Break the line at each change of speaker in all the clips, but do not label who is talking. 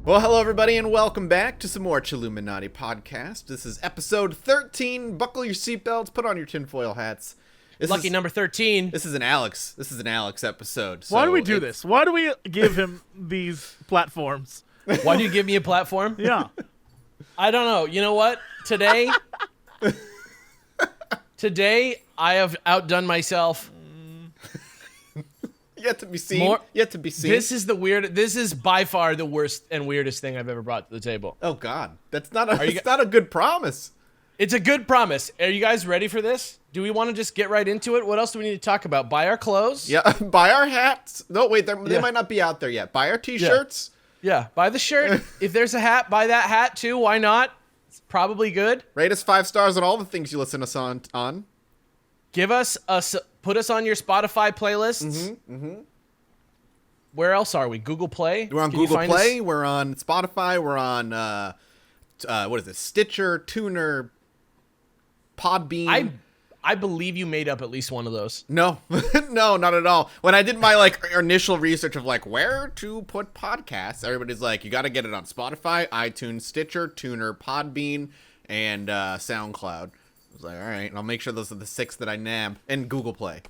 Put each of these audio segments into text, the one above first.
Well, hello everybody, and welcome back to some more Chilluminati podcast. This is episode 13. Buckle your seatbelts, put on your tinfoil hats.
Lucky number 13.
This is an Alex episode.
Why do we do this? Why do we give him these platforms?
Why do you give me a platform?
Yeah.
I don't know. You know what? Today I have outdone myself.
Yet to be seen. Yet to be seen.
This is by far the worst and weirdest thing I've ever brought to the table.
Oh God, that's not not a good promise.
It's a good promise. Are you guys ready for this? Do we want to just get right into it? What else do we need to talk about? Buy our clothes?
Yeah, buy our hats. No, wait, they might not be out there yet. Buy our t-shirts.
Yeah, buy the shirt. If there's a hat, buy that hat too. Why not? It's probably good.
Rate us 5 stars on all the things you listen to us on.
Put us on your Spotify playlists. Where else are we? Google Play?
We're on Google Play. We're on Spotify. We're on, what is it? Stitcher, Tuner, Podbean.
I believe you made up at least one of those.
No, no, not at all. When I did my initial research of where to put podcasts, everybody's like, you got to get it on Spotify, iTunes, Stitcher, Tuner, Podbean, and Soundcloud. I was like, all right, and I'll make sure those are the 6 that I nab, and Google Play.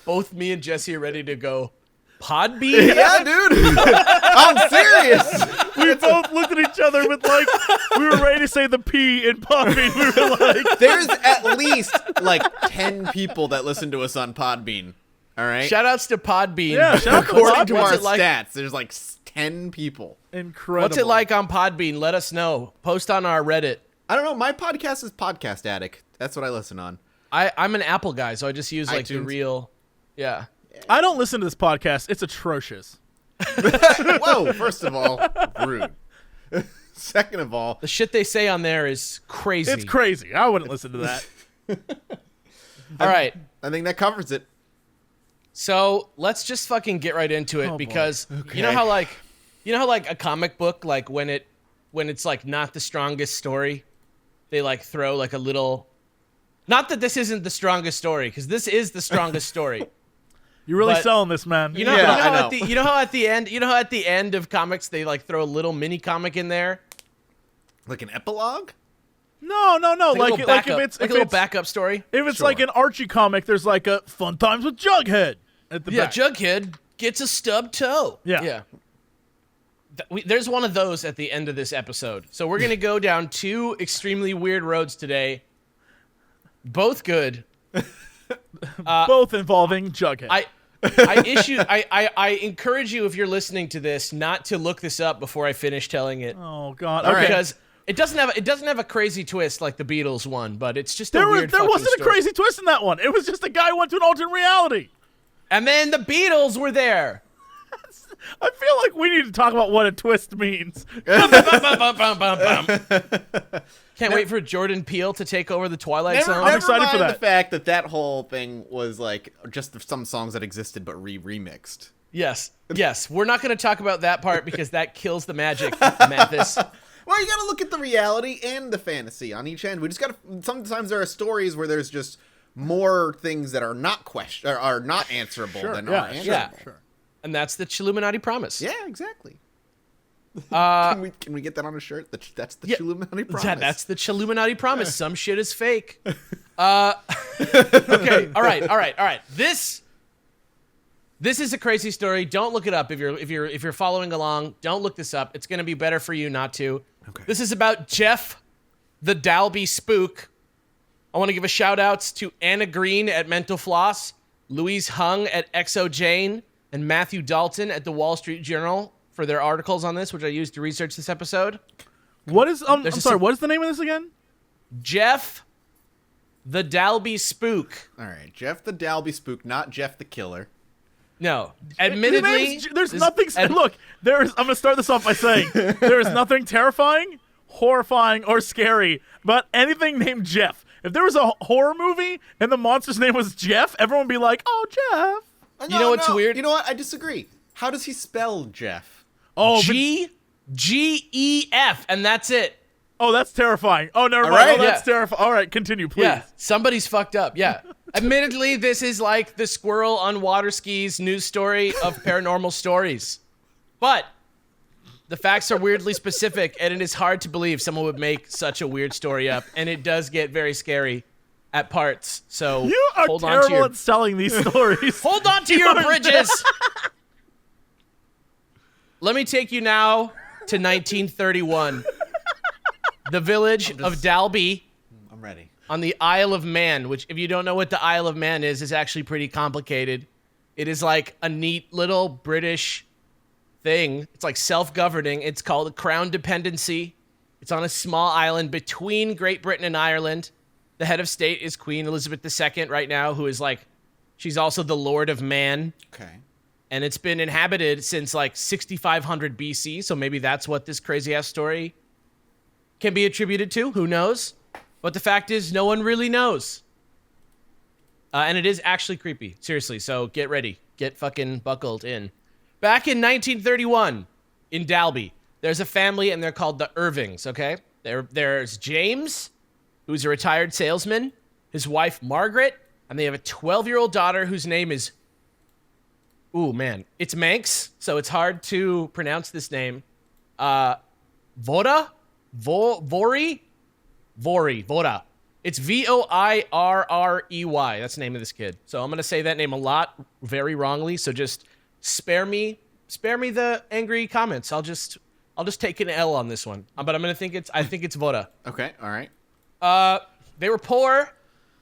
Both me and Jesse are ready to go. Podbean?
Yeah, dude. I'm serious.
We both looked at each other with we were ready to say the P in Podbean. We were like,
there's at least 10 people that listen to us on Podbean. All right.
Shoutouts to Podbean.
Yeah,
according to our stats, there's 10 people.
Incredible.
What's it like on Podbean? Let us know. Post on our Reddit.
I don't know. My podcast is Podcast Addict. That's what I listen on.
I'm an Apple guy, so I just use the
iTunes.
real. Yeah.
I don't listen to this podcast. It's atrocious.
Whoa, first of all, rude. Second of all,
the shit they say on there is crazy.
It's crazy. I wouldn't listen to that.
All right.
I think that covers it.
So let's just fucking get right into it because you know how a comic book, when it's not the strongest story, they throw a little. Not that this isn't the strongest story, because this is the strongest story.
You're really selling this, man.
You know how at the end of comics they throw a little mini comic in there,
like an epilogue.
No.
Like if
it's
a little backup story.
If it's like an Archie comic, there's a Fun Times with Jughead at the back.
Jughead gets a stubbed toe.
Yeah.
There's one of those at the end of this episode. So we're gonna go down 2 extremely weird roads today. Both good.
Both involving Jughead.
I encourage you, if you're listening to this, not to look this up before I finish telling it.
Oh God! Okay.
Because it doesn't have a crazy twist like the Beatles one, but it's just a weird.
There wasn't
story.
a crazy twist in that one. It was just a guy who went to an alternate reality,
and then the Beatles were there.
I feel like we need to talk about what a twist means.
Can't wait for Jordan Peele to take over the Twilight Zone.
I'm excited for that.
The fact that whole thing was just some songs that existed but remixed.
Yes. We're not going to talk about that part because that kills the magic, Mathis.
Well, you got to look at the reality and the fantasy on each end. We just got to. Sometimes there are stories where there's just more things that are not are not answerable than are answerable.
Yeah. Sure. And that's the Chilluminati promise.
Yeah, exactly. Can we get that on a shirt? That's the Chilluminati promise.
Yeah, that's the Chilluminati promise. Some shit is fake. Okay. All right. This is a crazy story. Don't look it up if you're following along. Don't look this up. It's going to be better for you not to.
Okay.
This is about Gef the Dalby Spook. I want to give a shout outs to Anna Green at Mental Floss, Louise Hung at Exo Jane, and Matthew Dalton at the Wall Street Journal for their articles on this, which I used to research this episode.
What is I'm sorry, what is the name of this again?
Gef the Dalby Spook.
All right, Jeff the Dalby Spook, not Jeff the Killer.
No, admittedly,
there's nothing. Look, I'm going to start this off by saying there is nothing terrifying, horrifying, or scary about anything named Jeff. If there was a horror movie and the monster's name was Jeff, everyone would be like, "Oh, Jeff."
You know what's weird?
You know what? I disagree. How does he spell Jeff?
Oh, G-E-F, and that's it.
Oh, that's terrifying. Oh, never mind.
Right?
Oh, that's terrifying. All right, continue, please.
Yeah, somebody's fucked up. Yeah. Admittedly, this is like the squirrel on water skis news story of paranormal stories. But The facts are weirdly specific, and it is hard to believe someone would make such a weird story up, and it does get very scary at parts. So
You are
hold on
terrible
to your
at selling these stories.
hold on to your bridges. Let me take you now to 1931. The village of Dalby.
I'm ready.
On the Isle of Man, which, if you don't know what the Isle of Man is actually pretty complicated. It is like a neat little British thing. It's like self-governing. It's called a Crown Dependency. It's on a small island between Great Britain and Ireland. The head of state is Queen Elizabeth II right now, who is like, she's also the Lord of Man.
Okay.
And it's been inhabited since like 6500 BC, so maybe that's what this crazy-ass story can be attributed to. Who knows? But the fact is, no one really knows. And it is actually creepy. Seriously, so get ready. Get fucking buckled in. Back in 1931, in Dalby, there's a family, and they're called the Irvings, okay? There's James, who's a retired salesman, his wife, Margaret, and they have a 12-year-old daughter whose name is... Ooh, man. It's Manx, so it's hard to pronounce this name. Voda? Voirrey? Voda. It's Voirrey. That's the name of this kid. So I'm gonna say that name a lot, very wrongly. So just spare me the angry comments. I'll just take an L on this one. But I think it's Voda.
Okay. All right.
They were poor.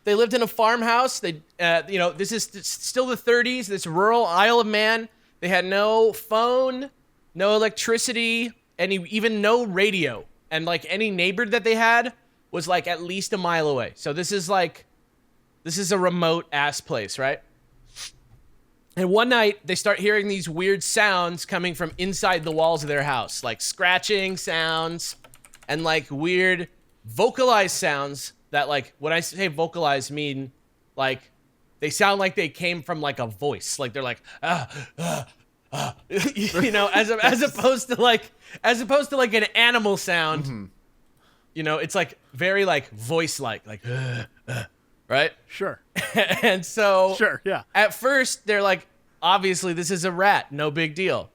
They lived in a farmhouse. This is still the 30s. This rural Isle of Man. They had no phone, no electricity, even no radio. And like any neighbor that they had was like at least a mile away. So this is a remote ass place, right? And one night they start hearing these weird sounds coming from inside the walls of their house, like scratching sounds and like weird vocalized sounds that, like, when I say vocalized, mean like they sound like they came from like a voice, like they're like you know, as opposed to like an animal sound. Mm-hmm. You know, it's like very like voice like right?
Sure.
And so
sure, yeah.
At first they're like, obviously this is a rat, no big deal.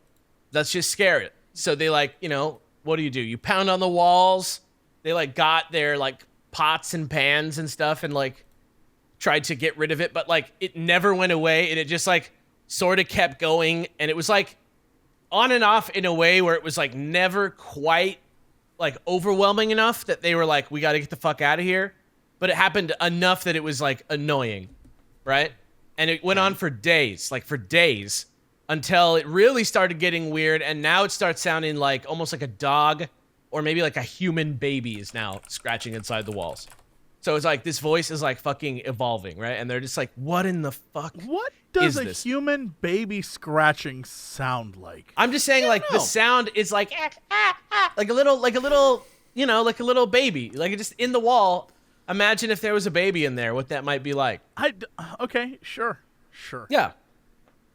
Let's just scare it. So they like, you know, what do? You pound on the walls. They like got their like pots and pans and stuff and like tried to get rid of it, but like it never went away, and it just like sort of kept going, and it was like on and off in a way where it was like never quite like overwhelming enough that they were like, we got to get the fuck out of here. But it happened enough that it was like annoying, right? And it went on for days, until it really started getting weird, and now it starts sounding like almost like a dog or maybe like a human baby is now scratching inside the walls. So it's like this voice is like fucking evolving, right? And they're just like, what in the fuck?
What does a
this?
human baby scratching sound like?
I'm just saying, like, the sound is like like a little, you know, like a little baby, like it just in the wall. Imagine if there was a baby in there, what that might be like.
Okay, sure.
Yeah.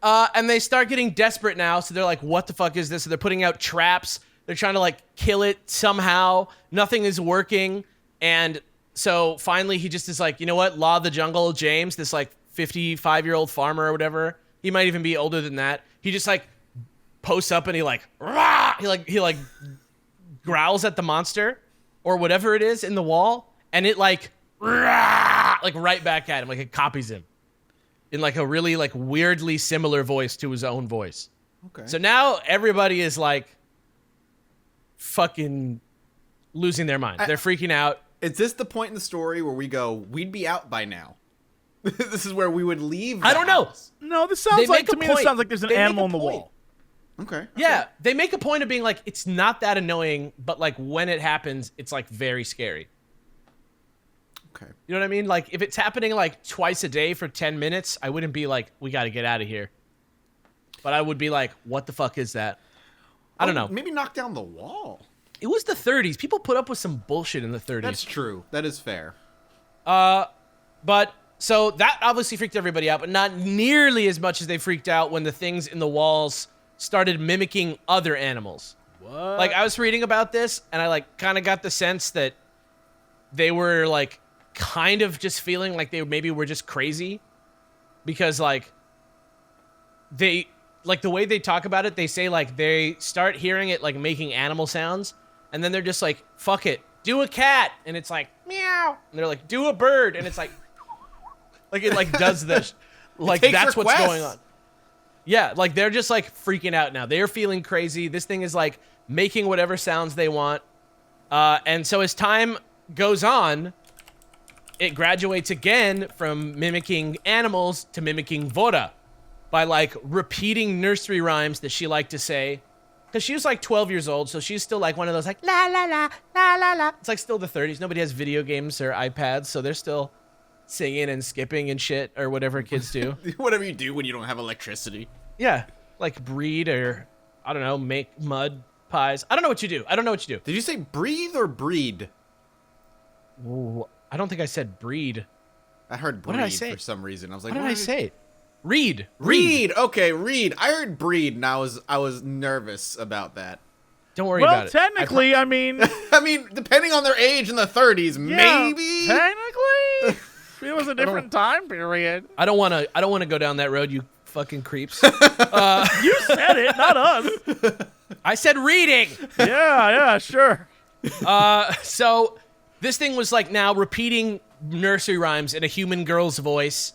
And they start getting desperate now, so they're like, what the fuck is this? So they're putting out traps. They're trying to, like, kill it somehow. Nothing is working. And so finally he just is like, you know what? Law of the Jungle, James, this, like, 55-year-old farmer or whatever. He might even be older than that. He just, like, posts up and he, like, rah! He growls at the monster or whatever it is in the wall. And it, like, rah! Like, right back at him. Like, it copies him in, like, a really, like, weirdly similar voice to his own voice.
Okay.
So now everybody is, like, fucking losing their mind. They're freaking out.
Is this the point in the story where we go, we'd be out by now? This is where we would leave.
I don't know.
No, this sounds like, to me, this sounds like there's an animal on the wall.
Okay.
Yeah, they make a point of being like, it's not that annoying, but like when it happens, it's like very scary.
Okay.
You know what I mean? Like if it's happening like twice a day for 10 minutes, I wouldn't be like, we got to get out of here. But I would be like, what the fuck is that? I don't know.
Maybe knock down the wall.
It was the 30s. People put up with some bullshit in the 30s.
That's true. That is fair.
But so that obviously freaked everybody out, but not nearly as much as they freaked out when the things in the walls started mimicking other animals.
What?
Like I was reading about this and I like kind of got the sense that they were like kind of just feeling like they maybe were just crazy because like like the way they talk about it, they say like they start hearing it like making animal sounds, and then they're just like, fuck it, do a cat, and it's like meow, and they're like, do a bird, and it's like it like does this, like that's what's going on. Yeah, like they're just like freaking out now. They're feeling crazy. This thing is like making whatever sounds they want, and so as time goes on, it graduates again from mimicking animals to mimicking Voda by like repeating nursery rhymes that she liked to say. Because she was like 12 years old, so she's still like one of those like la la la la la la. It's like still the 30s. Nobody has video games or iPads, so they're still singing and skipping and shit or whatever kids do.
Whatever you do when you don't have electricity.
Yeah, like breed or I don't know, make mud pies. I don't know what you do.
Did you say breathe or breed?
Ooh, I don't think I said breed.
I heard breed for some reason. I was like,
what did I say? Read.
Okay, read. I heard breed, and I was nervous about that.
Don't worry about it.
Well, technically, I mean,
depending on their age in the 30s, maybe.
Technically, it was a different time period.
I don't want to go down that road, you fucking creeps.
You said it, not us.
I said reading.
Yeah, sure.
So this thing was like now repeating nursery rhymes in a human girl's voice.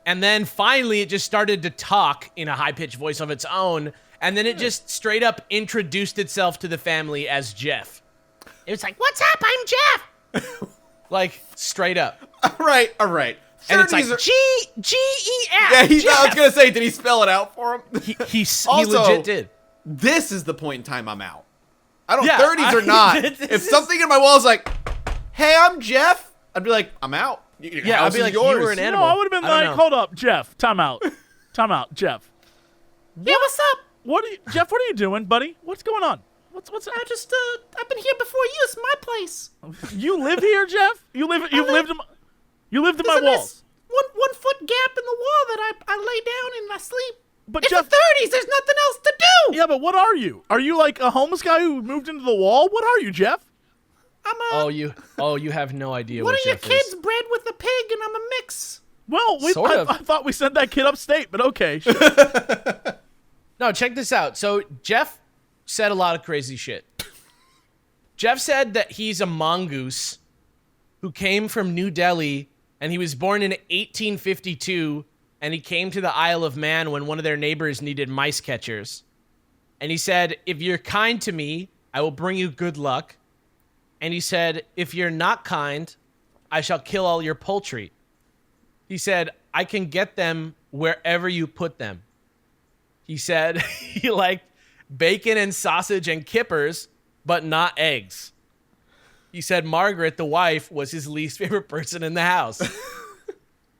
And then finally it just started to talk in a high-pitched voice of its own. And then it just straight up introduced itself to the family as Jeff. It was like, what's up? I'm Jeff. Like, straight up.
All right.
And it's like, G-E-F.
Yeah, I was going to say, did he spell it out for him?
He legit did.
This is the point in time I'm out. I don't,
Yeah,
30s or not. If something in my wall is like, hey, I'm Jeff, I'd be like, I'm out.
Yeah, I'd be like, yours. You were an animal.
No, I would have been like, hold up, Jeff, time out, Jeff.
Yeah, what's up?
Jeff, what are you doing, buddy? What's going on? What's
I've been here before you. It's my place.
You live here, Jeff? You lived in my walls.
One foot gap in the wall that I lay down and I sleep.
But
it's
Jeff,
the 30s. There's nothing else to do.
Yeah, but what are you? Are you like a homeless guy who moved into the wall? What are you, Jeff?
You have no idea
what
what
are your
Jeff
kids
is.
bred with a pig and I'm a mix.
Well, I thought we sent that kid upstate, but okay. Sure.
No, check this out. So Jeff said a lot of crazy shit. Jeff said that he's a mongoose who came from New Delhi, and he was born in 1852, and he came to the Isle of Man when one of their neighbors needed mice catchers. And he said, if you're kind to me, I will bring you good luck. And he said, if you're not kind, I shall kill all your poultry. He said, I can get them wherever you put them. He said he liked bacon and sausage and kippers, but not eggs. He said Margaret, the wife, was his least favorite person in the house.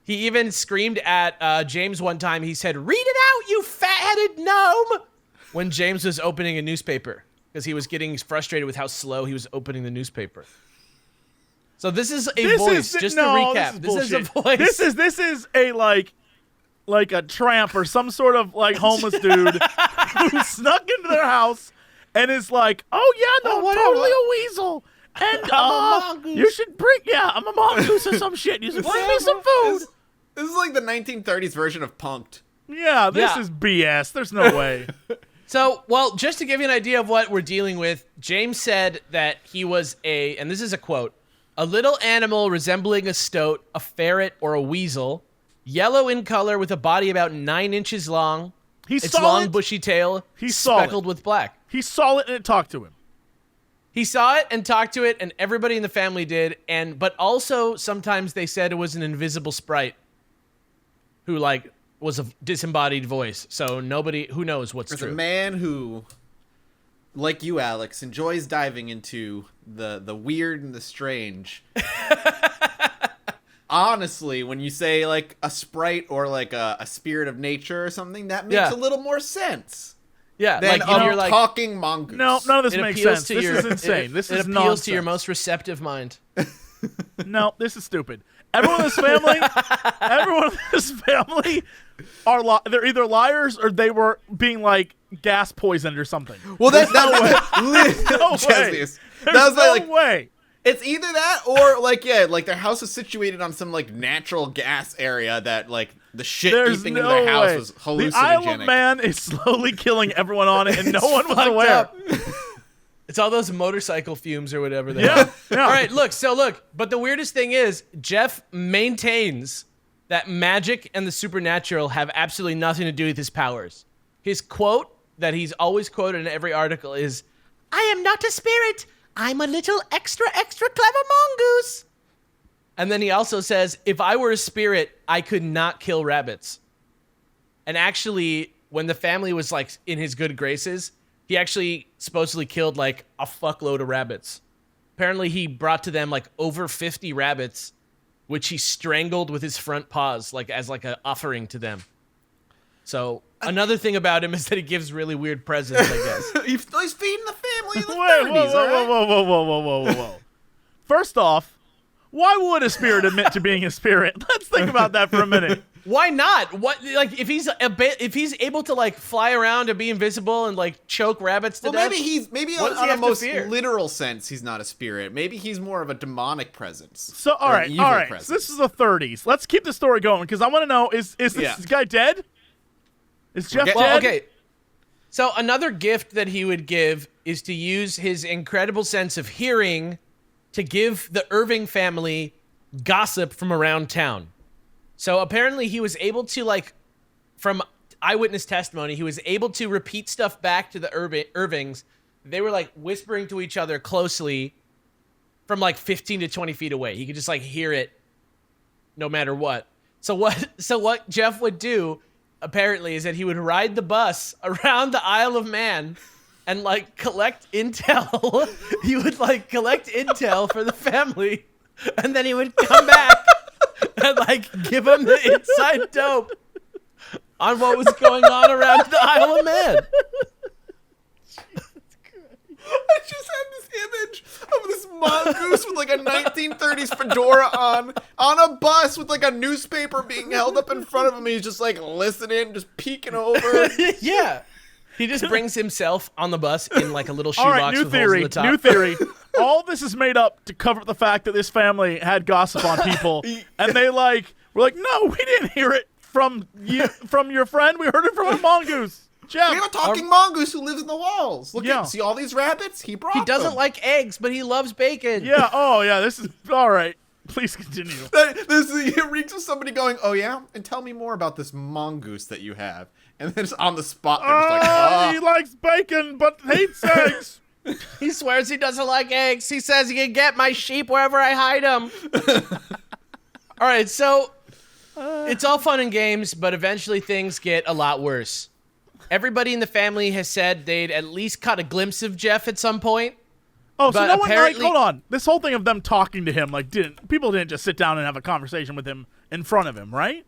He even screamed at James one time. He said, read it out, you fat-headed gnome, when James was opening a newspaper because he was getting frustrated with how slow he was opening the newspaper. So this is a voice. Just to recap, this is a voice.
This is a like a tramp or some sort of like homeless dude who snuck into their house and is like, oh yeah, no, totally a weasel. And
I'm a mongoose.
You should I'm a mongoose or some shit. You should bring me some food.
This is like the 1930s version of Punk'd.
Yeah, this is BS. There's no way.
So, well, just to give you an idea of what we're dealing with, James said that he was and this is a quote, a little animal resembling a stoat, a ferret, or a weasel, yellow in color with a body about 9 inches long, its long bushy tail speckled with black.
He saw it and it talked to him.
He saw it and talked to it, and everybody in the family did, but also sometimes they said it was an invisible sprite who, like, was a disembodied voice. So who knows what's true.
There's a man who, like you, Alex, enjoys diving into the weird and the strange. Honestly, when you say, like, a sprite or, like, a spirit of nature or something, that makes a little more sense.
Yeah,
than
like you're like
talking mongoose.
No, none of this makes sense. This is insane. This is
appeals
nonsense.
to your most receptive mind.
No, this is stupid. Everyone in this family are they're either liars or they were being like gas poisoned or something.
Well, that's no way.
There's no way.
It's either that or like their house is situated on some like natural gas area that like the shit
There's
heaping
no
in the house
way.
was
The
hallucinogenic.
Isle of Man is slowly killing everyone on it, and no one was
fucked
aware.
up. It's all those motorcycle fumes or whatever they
Yeah,
are.
yeah.
All right, look. But the weirdest thing is, Jeff maintains that magic and the supernatural have absolutely nothing to do with his powers. His quote that he's always quoted in every article is, "I am not a spirit. I'm a little extra clever mongoose." And then he also says, "If I were a spirit, I could not kill rabbits." And actually, when the family was like in his good graces, he actually supposedly killed like a fuckload of rabbits. Apparently, he brought to them like over 50 rabbits, which he strangled with his front paws, like as like an offering to them. So another thing about him is that he gives really weird presents, I guess.
He's feeding the family in the
Wait,
30s, all right?
whoa. First off, why would a spirit admit to being a spirit? Let's think about that for a minute.
Why not? What, like, if he's able to like fly around and be invisible and like choke rabbits to death?
Maybe
What does he
on a
have to
most
fear?
literal sense, he's not a spirit. Maybe he's more of a demonic presence.
So, all
Or
right.
evil presence.
So this is the 30s. Let's keep the story going because I want to know: is this guy dead? Is Jeff dead?
Well, okay. So another gift that he would give is to use his incredible sense of hearing to give the Irving family gossip from around town. So apparently he was able to, like, from eyewitness testimony, he was able to repeat stuff back to the Irvings. They were like whispering to each other closely from like 15 to 20 feet away. He could just like hear it no matter what. So what Jeff would do apparently is that he would ride the bus around the Isle of Man and like collect intel. He would like collect intel for the family, and then he would come back and like give them the inside dope on what was going on around the Isle of Man.
I just had this image of this mongoose with like a 1930s fedora on a bus with like a newspaper being held up in front of him. He's just like listening, just peeking over.
Yeah. He just brings himself on the bus in like a little
All right,
shoebox
new
with holes in
theory.
the top.
New theory. All this is made up to cover up the fact that this family had gossip on people, and they were like, no, we didn't hear it from you, from your friend. We heard it from a mongoose. Jeff.
We have a talking mongoose who lives in the walls. Look
Yeah.
see all these rabbits? He brought
He doesn't
them.
like eggs, but he loves bacon.
Yeah. Oh, yeah. This is all right. Please continue.
It reeks of somebody going, oh yeah? And tell me more about this mongoose that you have. And then just on the spot, they're just like,
He likes bacon but hates eggs.
He swears he doesn't like eggs. He says he can get my sheep wherever I hide them. All right, so it's all fun and games, but eventually things get a lot worse. Everybody in the family has said they'd at least caught a glimpse of Jeff at some point.
Oh, so
But
no one, like,
apparently-
hold on. This whole thing of them talking to him, like, people didn't just sit down and have a conversation with him in front of him, right?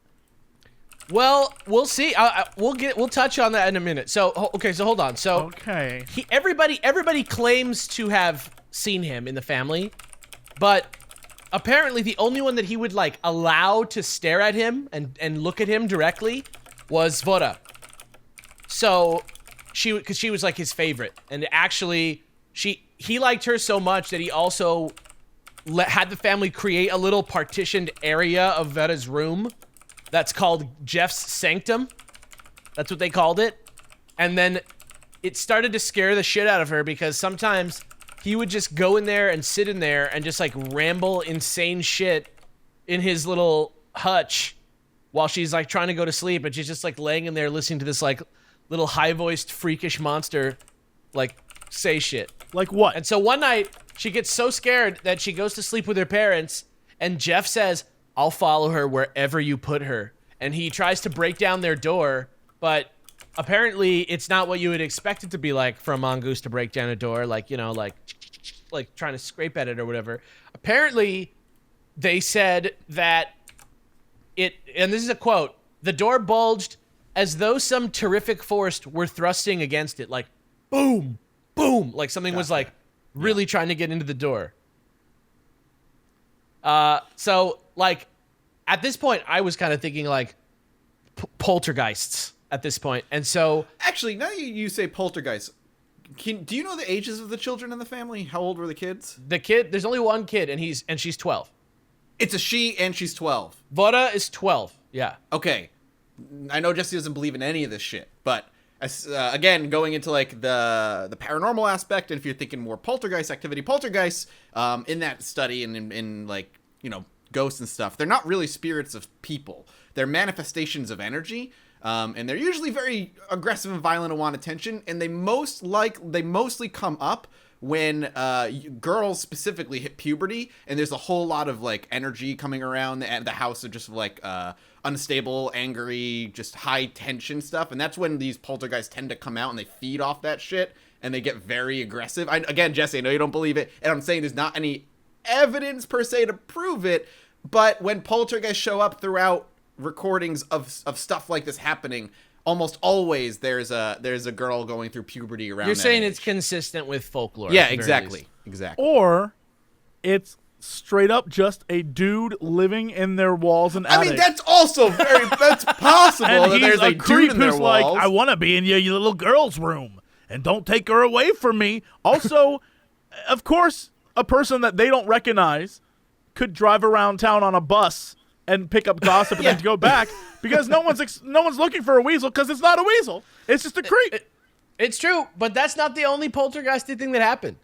Well, we'll see. We'll touch on that in a minute. So, okay, so hold on. So,
Okay.
everybody claims to have seen him in the family, but apparently the only one that he would like allow to stare at him and look at him directly was Vora. So, because she was like his favorite, and actually he liked her so much that he also had the family create a little partitioned area of Vera's room that's called Jeff's Sanctum. That's what they called it. And then it started to scare the shit out of her because sometimes he would just go in there and sit in there and just like ramble insane shit in his little hutch while she's like trying to go to sleep, and she's just like laying in there listening to this like little high-voiced freakish monster like say shit.
Like what?
And so one night she gets so scared that she goes to sleep with her parents, and Jeff says, I'll follow her wherever you put her. And he tries to break down their door, but apparently it's not what you would expect it to be like for a mongoose to break down a door, like, you know, like trying to scrape at it or whatever. Apparently they said that and this is a quote, the door bulged as though some terrific force were thrusting against it, like boom, boom, like something was like really trying to get into the door. So like at this point I was kind of thinking like poltergeists at this point. And so
actually, now you say poltergeist, do you know the ages of the children in the family? How old were the kids?
there's only one kid, and she's 12.
It's a she, and she's 12.
Vora is 12. Yeah.
Okay. I know Jesse doesn't believe in any of this shit, but again, going into like the paranormal aspect, and if you're thinking more poltergeist activity, poltergeists in that study and in like, you know, ghosts and stuff, they're not really spirits of people. They're manifestations of energy. And they're usually very aggressive and violent and want attention, and they mostly come up when girls specifically hit puberty, and there's a whole lot of like energy coming around the house of just like unstable, angry, just high tension stuff, and that's when these poltergeists tend to come out and they feed off that shit and they get very aggressive. Again, Jesse, I know you don't believe it, and I'm saying there's not any evidence per se to prove it, but when poltergeists show up throughout recordings of stuff like this happening, almost always there's a girl going through puberty around.
You're saying
age.
it's consistent with folklore.
Yeah, exactly.
Or it's straight up just a dude living in their walls and attic.
I mean, that's also that's possible.
And
that
he's
there's
a
a
creep
dude in their
who's like,
walls.
I want to be in your little girl's room, and don't take her away from me. Also, of course, a person that they don't recognize could drive around town on a bus and pick up gossip and then go back, because no one's looking for a weasel, because it's not a weasel. It's just a creep.
It's true, but that's not the only poltergeisty thing that happened.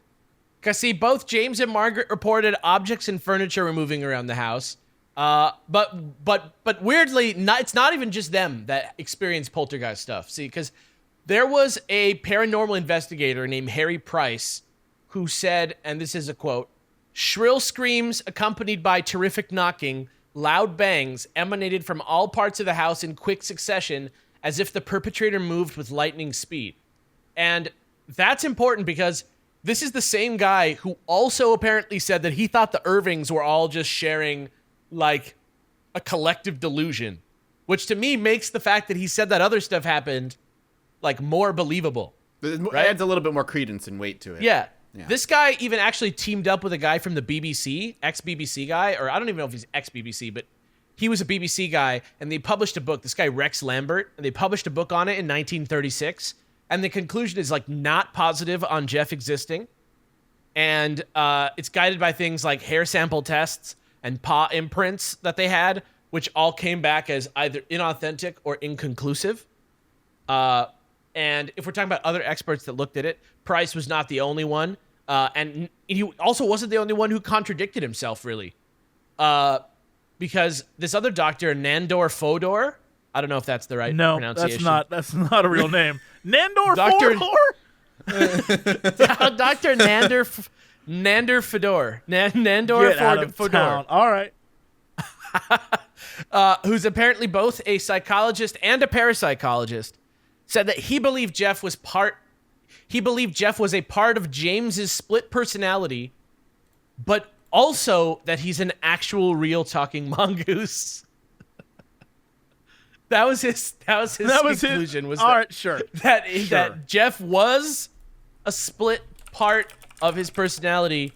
Because, see, both James and Margaret reported objects and furniture were moving around the house. But weirdly, it's not even just them that experienced poltergeist stuff. See, because there was a paranormal investigator named Harry Price who said, and this is a quote, "Shrill screams accompanied by terrific knocking, loud bangs emanated from all parts of the house in quick succession, as if the perpetrator moved with lightning speed." And that's important because this is the same guy who also apparently said that he thought the Irvings were all just sharing like a collective delusion, which to me makes the fact that he said that other stuff happened like more believable.
It
right?
adds a little bit more credence and weight to it.
Yeah. This guy even actually teamed up with a guy from the BBC, ex-BBC guy, or I don't even know if he's ex-BBC, but he was a BBC guy, and they published a book, this guy Rex Lambert, and they published a book on it in 1936, and the conclusion is like not positive on Jeff existing, and it's guided by things like hair sample tests and paw imprints that they had, which all came back as either inauthentic or inconclusive. And if we're talking about other experts that looked at it, Price was not the only one. And he also wasn't the only one who contradicted himself, really. Because this other doctor, Nandor Fodor, I don't know if that's the right pronunciation.
No, that's not a real name. Nandor Fodor?
Dr. Nandor Fodor. Nandor Fodor.
Town. All right.
Who's apparently both a psychologist and a parapsychologist, said that he believed Jeff was a part of James's split personality, but also that he's an actual real talking mongoose. that was his conclusion.
All right, sure.
That Jeff was a split part of his personality,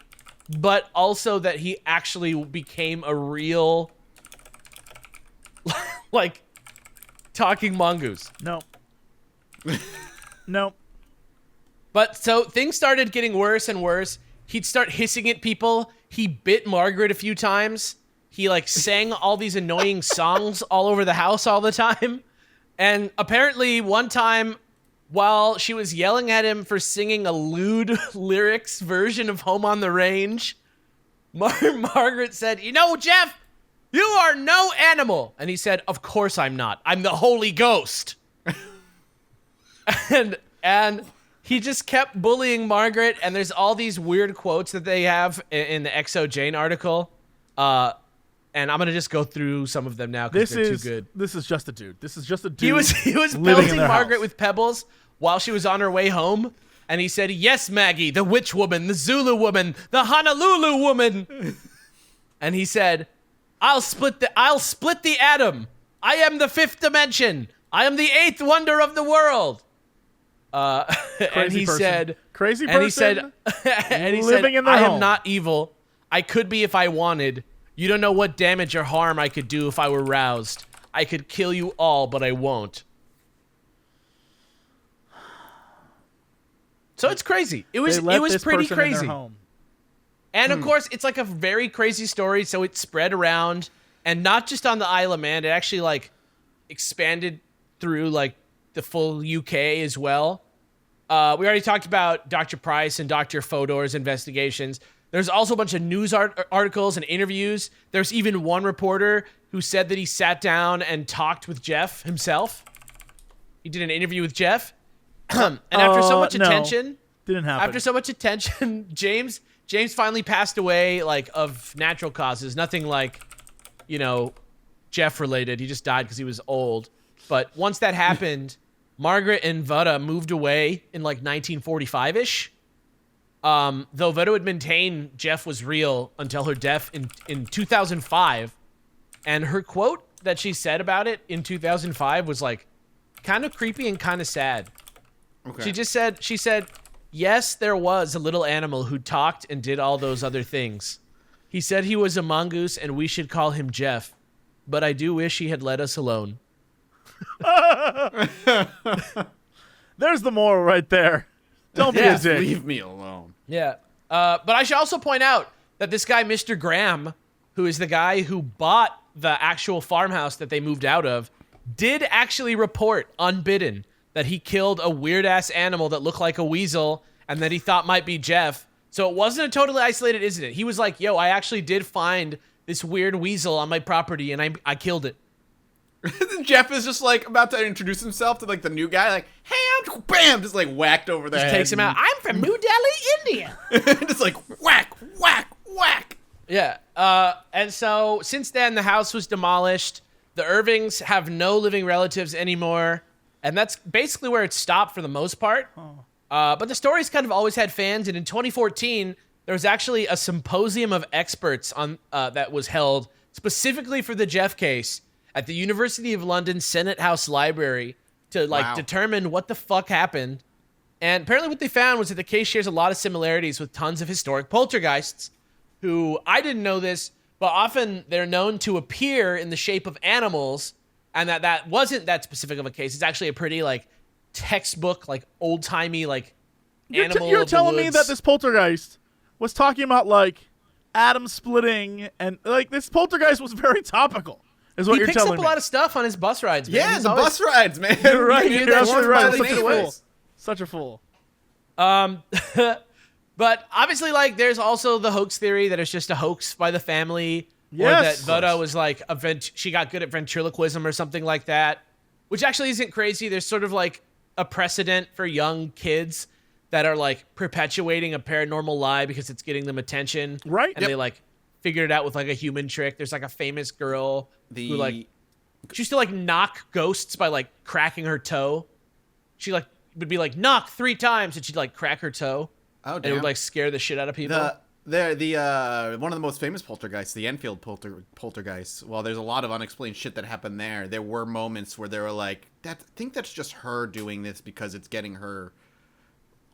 but also that he actually became a real like talking mongoose.
No.
But so things started getting worse and worse. He'd start hissing at people. He bit Margaret a few times. He like sang all these annoying songs all over the house all the time. And apparently one time while she was yelling at him for singing a lewd lyrics version of Home on the Range, Margaret said, "You know, Jeff, you are no animal." And he said, "Of course I'm not. I'm the Holy Ghost." And he just kept bullying Margaret, and there's all these weird quotes that they have in the XO Jane article. And I'm gonna just go through some of them now because they're too good.
This is just a dude. He
was pelting Margaret with pebbles while she was on her way home, and he said, "Yes, Maggie, the witch woman, the Zulu woman, the Honolulu woman." And he said, I'll split the atom. I am the fifth dimension. I am the eighth wonder of the world." And he said,
"Crazy person."
And he said,
in their
"I
home.
am not evil. I could be if I wanted. You don't know what damage or harm I could do if I were roused. I could kill you all, but I won't." So it's crazy. It was pretty crazy. And of course, it's like a very crazy story. So it spread around, and not just on the Isle of Man. It actually expanded through like the full UK as well. We already talked about Dr. Price and Dr. Fodor's investigations. There's also a bunch of news articles and interviews. There's even one reporter who said that he sat down and talked with Jeff himself. He did an interview with Jeff. And after so much attention,
didn't happen.
After so much attention, James finally passed away, like, of natural causes. Nothing like, you know, Jeff related. He just died because he was old. But once that happened, Margaret and Vutta moved away in like 1945-ish. Though Vutta would maintain Jeff was real until her death in 2005. And her quote that she said about it in 2005 was like kind of creepy and kind of sad.
Okay.
She said, yes, there was a little animal who talked and did all those other things. He said he was a mongoose and we should call him Jeff. But I do wish he had let us alone.
There's the moral right there. Don't be a dick.
Leave me alone.
Yeah. But I should also point out that this guy, Mr. Graham, who is the guy who bought the actual farmhouse that they moved out of, did actually report unbidden that he killed a weird-ass animal that looked like a weasel and that he thought might be Jeff. So it wasn't a totally isolated incident. He was like, yo, I actually did find this weird weasel on my property and I killed it.
Jeff is just like about to introduce himself to like the new guy, like, hey, I'm bam, just like whacked over the head.
Takes him out. I'm from New Delhi, India.
Just like whack, whack, whack.
Yeah. And so since then, the house was demolished. The Irvings have no living relatives anymore. And that's basically where it stopped for the most part. But the story's kind of always had fans. And in 2014, there was actually a symposium of experts on that was held specifically for the Jeff case at the University of London Senate House Library to determine what the fuck happened. And apparently what they found was that the case shares a lot of similarities with tons of historic poltergeists who, I didn't know this, but often they're known to appear in the shape of animals, and that wasn't that specific of a case. It's actually a pretty like textbook, like old-timey like animal
You're
of the
telling me
woods.
that this poltergeist was talking about like atom splitting and like this poltergeist was very topical. Is what
he
you're
picks
telling
up
me.
a lot of stuff on his bus rides, man.
Yeah,
He's
the
always-
bus rides, man.
You're right.
Yeah,
You're
that's
absolutely
one
right.
of
Such
the
a
main
fool.
ways.
Such a fool.
But obviously, like, there's also the hoax theory that it's just a hoax by the family,
Yes.
or that Vutta was like she got good at ventriloquism or something like that, which actually isn't crazy. There's sort of like a precedent for young kids that are like perpetuating a paranormal lie because it's getting them attention,
Right.
And they like figured it out with like a human trick. There's like a famous girl who like she used to like knock ghosts by like cracking her toe. She like would be like knock 3 times and she'd like crack her toe.
Oh,
And
damn.
it would like scare the shit out of people.
The one of the most famous poltergeists, the Enfield poltergeist. Well, there's a lot of unexplained shit that happened there. There were moments where they were like, I think that's just her doing this because it's getting her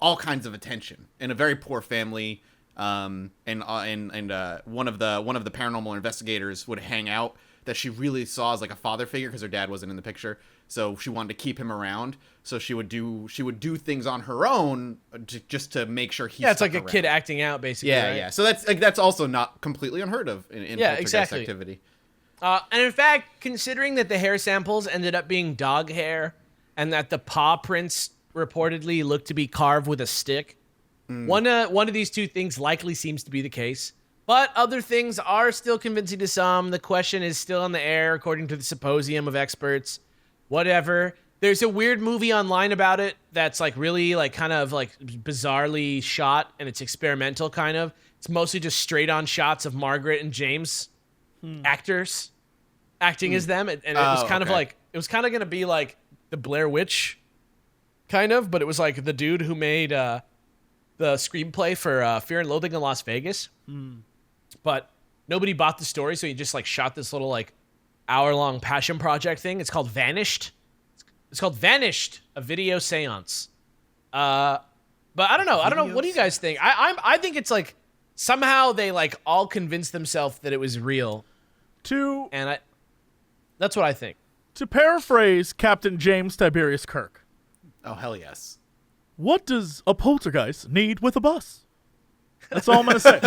all kinds of attention in a very poor family. And one of the paranormal investigators would hang out that she really saw as like a father figure because her dad wasn't in the picture. So she wanted to keep him around. So she would do things on her own just to make sure he.
Yeah, it's like
stuck
a
around.
kid acting out, basically.
Yeah,
right?
yeah. So that's also not completely unheard of in poltergeist
exactly.
activity.
And in fact, considering that the hair samples ended up being dog hair and that the paw prints reportedly looked to be carved with a stick, one of these two things likely seems to be the case. But other things are still convincing to some. The question is still in the air, according to the symposium of experts. Whatever. There's a weird movie online about it that's like really like kind of like bizarrely shot, and it's experimental kind of. It's mostly just straight on shots of Margaret and James actors acting as them, and it was kind of like it was kind of gonna be like the Blair Witch kind of, but it was like the dude who made the screenplay for Fear and Loathing in Las Vegas. But nobody bought the story, so he just like shot this little like hour-long passion project thing. It's called Vanished. It's called Vanished, a video seance. But I don't know. What do you guys think? I think it's like somehow they like all convinced themselves that it was real. That's what I think.
To paraphrase Captain James Tiberius Kirk,
Oh, hell yes.
what does a poltergeist need with a bus? That's all I'm going to say.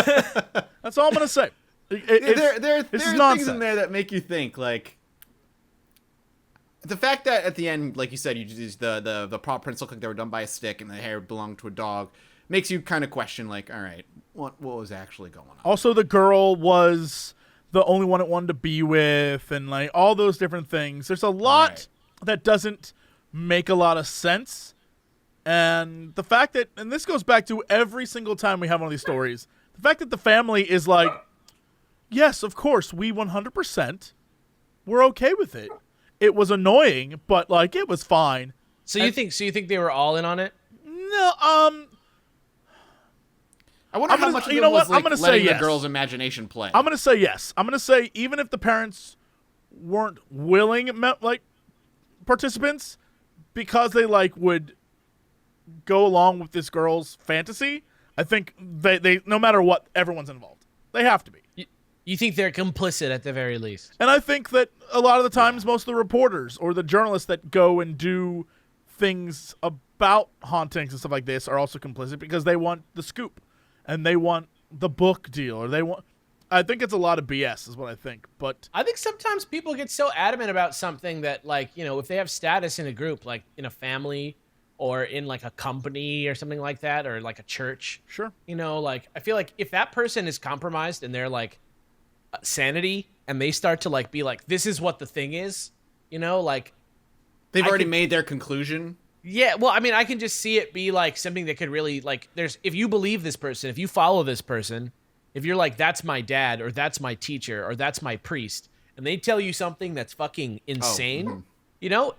That's all I'm going to say.
There are
this is
things
nonsense.
in there that make you think, like, The fact that at the end, like you said, you just the paw prints look like they were done by a stick and the hair belonged to a dog, makes you kind of question, like, all right, what was actually going on?
Also, the girl was the only one it wanted to be with, and like all those different things. There's a lot that doesn't make a lot of sense. And the fact that, and this goes back to every single time we have one of these stories, the fact that the family is like, yes, of course, we 100%, we're okay with it. It was annoying, but like it was fine.
So you think they were all in on it?
No,
I wonder how much of it was like letting the girl's imagination play.
I'm gonna say yes. I'm gonna say even if the parents weren't willing, like participants, because they like would go along with this girl's fantasy, I think they no matter what, everyone's involved. They have to be.
You think they're complicit at the very least?
And I think that a lot of the times, most of the reporters or the journalists that go and do things about hauntings and stuff like this are also complicit because they want the scoop and they want the book deal, or they want. I think it's a lot of BS, is what I think. But
I think sometimes people get so adamant about something that, like, you know, if they have status in a group, like in a family or in like a company or something like that, or like a church.
Sure.
You know, like I feel like if that person is compromised and they're like sanity and they start to like be like, this is what the thing is, you know, like
they've already made their conclusion.
Yeah, well, I mean, I can just see it be like something that could really like, if you believe this person, if you follow this person, if you're like, that's my dad or that's my teacher or that's my priest, and they tell you something that's fucking insane, you know,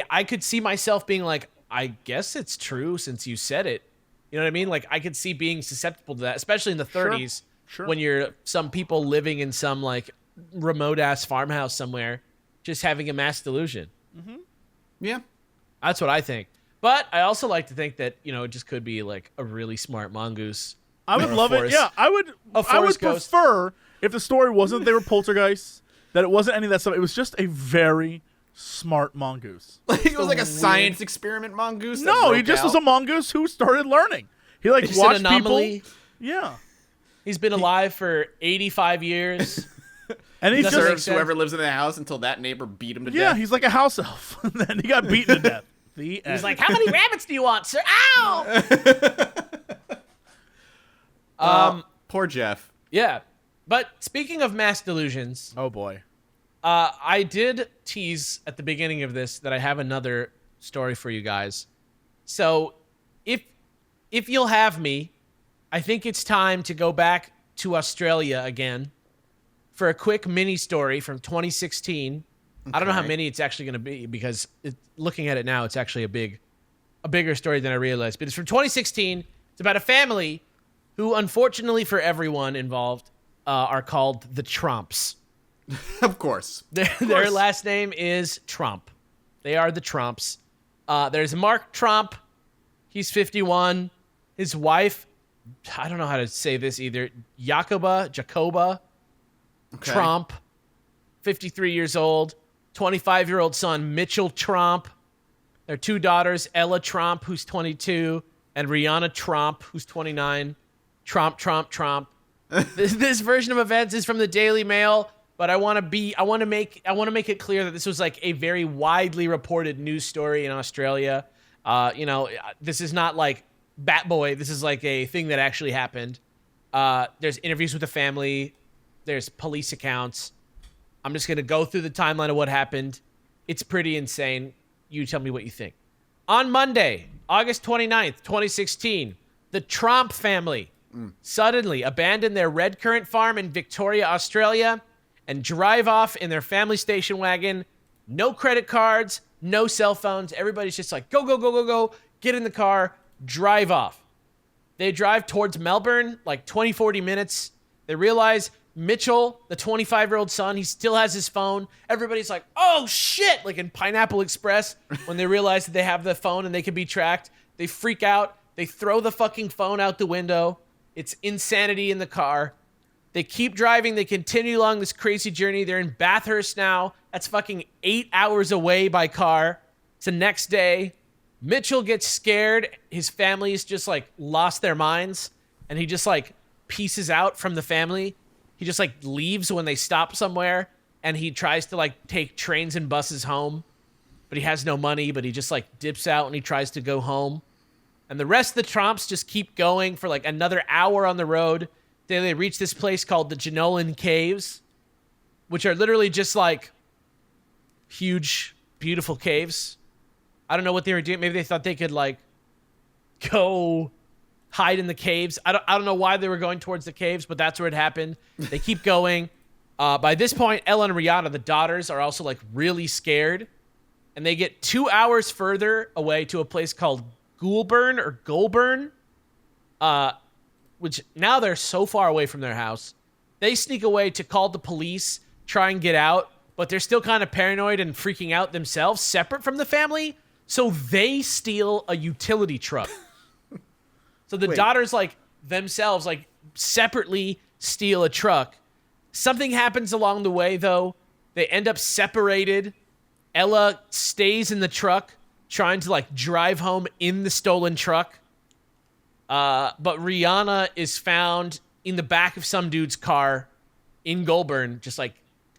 I could see myself being like, I guess it's true since you said it. You know what I mean? Like I could see being susceptible to that, especially in the 30s. Sure. When you're some people living in some like remote ass farmhouse somewhere, just having a mass delusion.
Mm-hmm. Yeah,
that's what I think. But I also like to think that, you know, it just could be like a really smart mongoose.
I would love it. Yeah, I would prefer if the story wasn't they were poltergeists, that it wasn't any of that stuff. It was just a very smart mongoose.
Like it was like a science experiment mongoose.
No, he just was a mongoose who started learning. He like watched people. Yeah.
He's been alive for 85 years.
And he
serves whoever lives in the house until that neighbor beat him to death.
Yeah, he's like a house elf. And then he got beaten to death. The end.
He's like, how many rabbits do you want, sir? Ow!
Poor Jeff.
Yeah. But speaking of mass delusions.
Oh, boy.
I did tease at the beginning of this that I have another story for you guys. So if you'll have me, I think it's time to go back to Australia again for a quick mini story from 2016. Okay. I don't know how many it's actually going to be because looking at it now, it's actually a bigger story than I realized. But it's from 2016. It's about a family who, unfortunately for everyone involved, are called the Trumps.
Of course.
Their last name is Trump. They are the Trumps. There's Mark Trump. He's 51. His wife, I don't know how to say this either. Jacoba Trump, 53 years old. 25-year-old son, Mitchell Trump. Their two daughters, Ella Trump, who's 22, and Rihanna Trump, who's 29. Trump. This version of events is from the Daily Mail, but I want to make it clear that this was like a very widely reported news story in Australia. You know, this is not like Bat Boy. This is like a thing that actually happened. There's interviews with the family. There's police accounts. I'm just going to go through the timeline of what happened. It's pretty insane. You tell me what you think. On Monday, August 29th, 2016, the Trump family suddenly abandoned their red currant farm in Victoria, Australia, and drive off in their family station wagon. No credit cards, no cell phones. Everybody's just like, go, get in the car, drive off. They drive towards Melbourne, like 20, 40 minutes. They realize Mitchell, the 25-year-old son, he still has his phone. Everybody's like, oh, shit, like in Pineapple Express, when they realize that they have the phone and they can be tracked. They freak out. They throw the fucking phone out the window. It's insanity in the car. They keep driving. They continue along this crazy journey. They're in Bathurst now. That's fucking 8 hours away by car. It's the next day. Mitchell gets scared. His family's just like lost their minds. And he just like pieces out from the family. He just like leaves when they stop somewhere. And he tries to like take trains and buses home. but he has no money, but he just like dips out and he tries to go home. And the rest of the Tromps just keep going for like another hour on the road. Then they reach this place called the Jenolan Caves, which are literally just like huge, beautiful caves. I don't know what they were doing. Maybe they thought they could like go hide in the caves. I don't know why they were going towards the caves, but that's where it happened. They keep going. By this point, Ella and Rihanna, the daughters, are also like really scared. And they get 2 hours further away to a place called Goulburn, which now they're so far away from their house. They sneak away to call the police, try and get out, but they're still kind of paranoid and freaking out themselves, separate from the family. So they steal a utility truck. So the daughters, like, themselves, like, separately steal a truck. Something happens along the way, though. They end up separated. Ella stays in the truck, trying to, like, drive home in the stolen truck. But Rihanna is found in the back of some dude's car in Goulburn, just, like,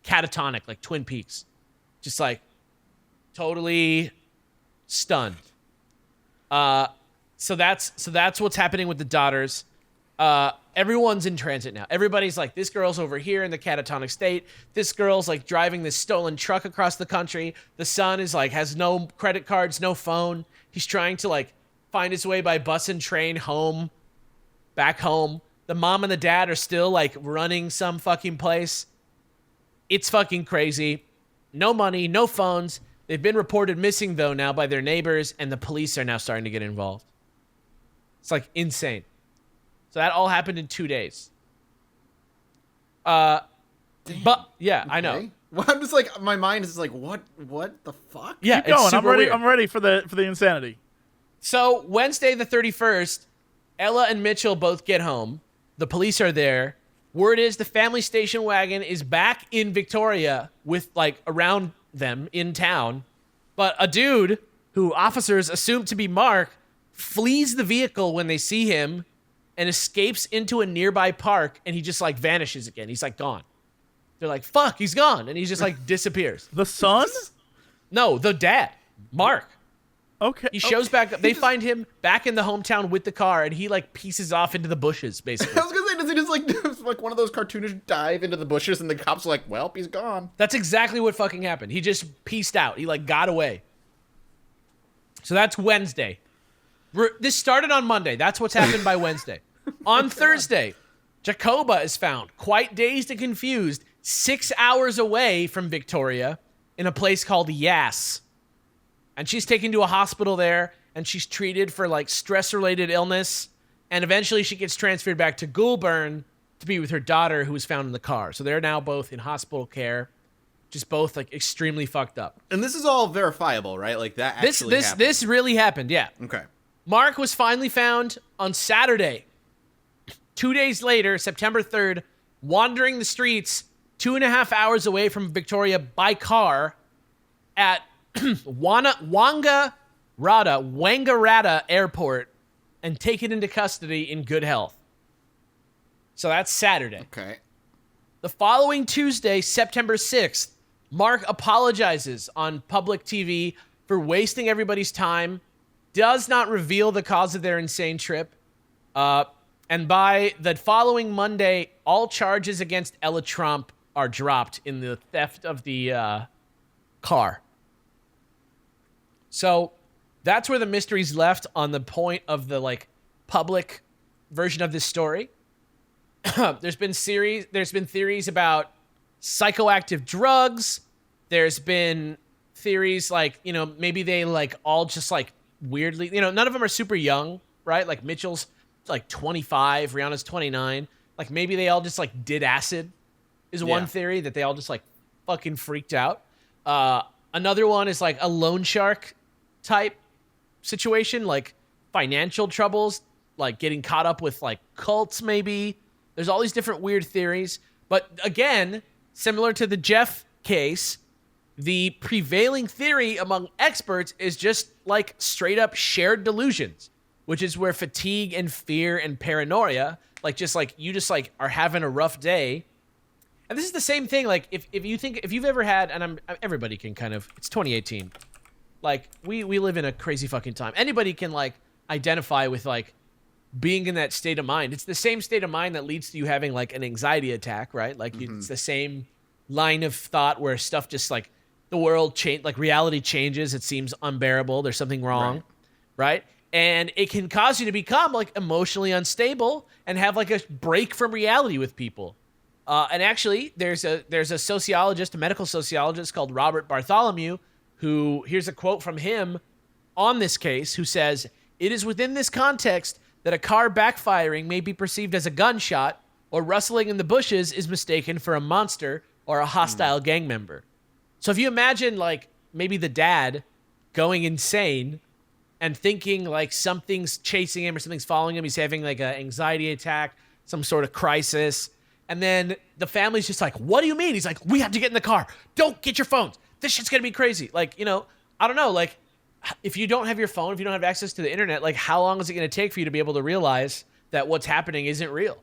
catatonic, like Twin Peaks. Just, like, totally stunned. So that's what's happening with the daughters. Everyone's in transit now. Everybody's like, this girl's over here in the catatonic state. This girl's like driving this stolen truck across the country. The son is like, has no credit cards, no phone. He's trying to like find his way by bus and train back home. The mom and the dad are still like running some fucking place. It's fucking crazy. No money, no phones. They've been reported missing though now by their neighbors, and the police are now starting to get involved. It's like insane. So that all happened in 2 days. Damn, but yeah, okay. I know.
Well, I'm just like, my mind is like, what the fuck?
Yeah,
keep going. I'm ready.
Weird.
I'm ready for the insanity.
So Wednesday the 31st, Ella and Mitchell both get home. The police are there. Word is the family station wagon is back in Victoria with like around them in town. But a dude who officers assume to be Mark flees the vehicle when they see him and escapes into a nearby park, and he just like vanishes again. He's like gone. They're like, fuck, he's gone. And he just like disappears.
The son?
No, the dad, Mark.
Okay.
He shows back up. They find him back in the hometown with the car, and he like pieces off into the bushes, basically.
I was gonna say, does he just like do like one of those cartoonish dive into the bushes, and the cops are like, well, he's gone.
That's exactly what fucking happened. He just pieced out. He like got away. So that's Wednesday. This started on Monday. That's what's happened by Wednesday. On Thursday, Jacoba is found, quite dazed and confused, 6 hours away from Victoria in a place called Yass. And she's taken to a hospital there, and she's treated for like stress-related illness. And eventually she gets transferred back to Goulburn to be with her daughter, who was found in the car. So they're now both in hospital care, just both like extremely fucked up.
And this is all verifiable, right? Like that actually happened.
This really happened, yeah.
Okay.
Mark was finally found on Saturday. 2 days later, September 3rd, wandering the streets 2.5 hours away from Victoria by car at Wangaratta Airport and taken into custody in good health. So that's Saturday.
Okay.
The following Tuesday, September 6th, Mark apologizes on public TV for wasting everybody's time, does not reveal the cause of their insane trip, and by the following Monday, all charges against Ella Trump are dropped in the theft of the car. So that's where the mystery's left on the point of the like public version of this story. There's been theories about psychoactive drugs. There's been theories like, you know, maybe they like all just like weirdly, you know, none of them are super young, right? Like Mitchell's like 25, Rihanna's 29. Like maybe they all just like did acid is one theory, that they all just like fucking freaked out. Another one is like a loan shark type situation, like financial troubles, like getting caught up with like cults maybe. There's all these different weird theories. But again, similar to the Jeff case, the prevailing theory among experts is just like straight up shared delusions, which is where fatigue and fear and paranoia, like just like you just like are having a rough day. And this is the same thing. Like if you've ever had, and everybody can kind of, it's 2018. Like, we live in a crazy fucking time. Anybody can, like, identify with, like, being in that state of mind. It's the same state of mind that leads to you having, like, an anxiety attack, right? Like, it's the same line of thought where stuff just, like, the world change, like, reality changes. It seems unbearable. There's something wrong, right? And it can cause you to become, like, emotionally unstable and have, like, a break from reality with people. And actually, there's a sociologist, a medical sociologist called Robert Bartholomew, who, here's a quote from him on this case, who says, "It is within this context that a car backfiring may be perceived as a gunshot, or rustling in the bushes is mistaken for a monster or a hostile gang member." So if you imagine, like, maybe the dad going insane and thinking, like, something's chasing him or something's following him, he's having, like, an anxiety attack, some sort of crisis, and then the family's just like, "What do you mean?" He's like, "We have to get in the car. Don't get your phones. This shit's gonna be crazy." Like, you know, I don't know, like, if you don't have your phone, if you don't have access to the internet, like, how long is it going to take for you to be able to realize that what's happening isn't real?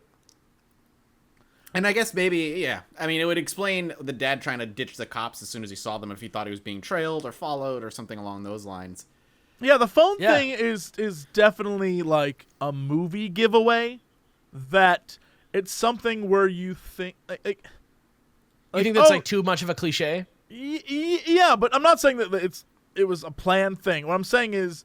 And I guess maybe, yeah. I mean, it would explain the dad trying to ditch the cops as soon as he saw them if he thought he was being trailed or followed or something along those lines.
Yeah, the phone thing is definitely, like, a movie giveaway that it's something where you think...
you think that's, like, too much of a cliche?
Yeah, but I'm not saying that it was a planned thing. What I'm saying is,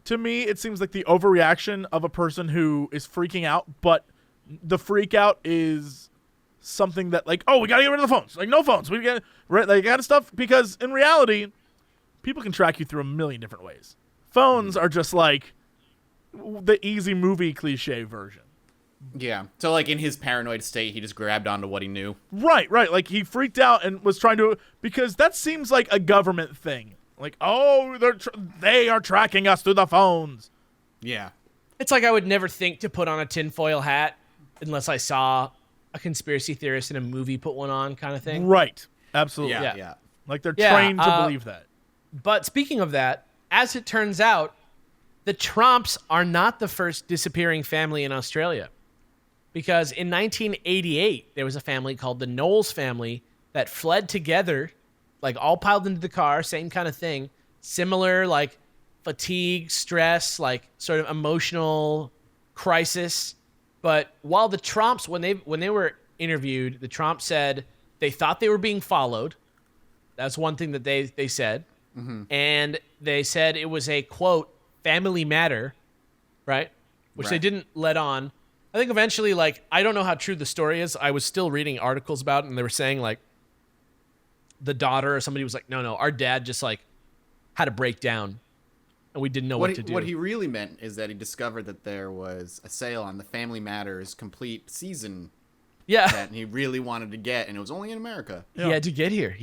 to me, it seems like the overreaction of a person who is freaking out, but the freak out is something that, like, oh, we gotta get rid of the phones. Like, no phones. We got that kind of stuff. Because in reality, people can track you through a million different ways. Phones are just like the easy movie cliche version.
Yeah. So, like, in his paranoid state, he just grabbed onto what he knew.
Right. Like, he freaked out and was trying to... Because that seems like a government thing. Like, oh, they are tracking us through the phones.
Yeah.
It's like I would never think to put on a tinfoil hat unless I saw a conspiracy theorist in a movie put one on, kind of thing.
Right. Absolutely.
Yeah.
Like, they're trained to believe that.
But speaking of that, as it turns out, the Tromps are not the first disappearing family in Australia. Because in 1988, there was a family called the Knowles family that fled together, like, all piled into the car, same kind of thing. Similar, like, fatigue, stress, like, sort of emotional crisis. But while the Tromps, when they were interviewed, the Tromps said they thought they were being followed. That's one thing that they said. Mm-hmm. And they said it was a, quote, family matter, right? Which they didn't let on. I think eventually, like, I don't know how true the story is. I was still reading articles about it, and they were saying, like, the daughter or somebody was like, no, our dad just, like, had a breakdown, and we didn't know what to do.
What he really meant is that he discovered that there was a sale on the Family Matters complete season that he really wanted to get, and it was only in America.
He had to get here.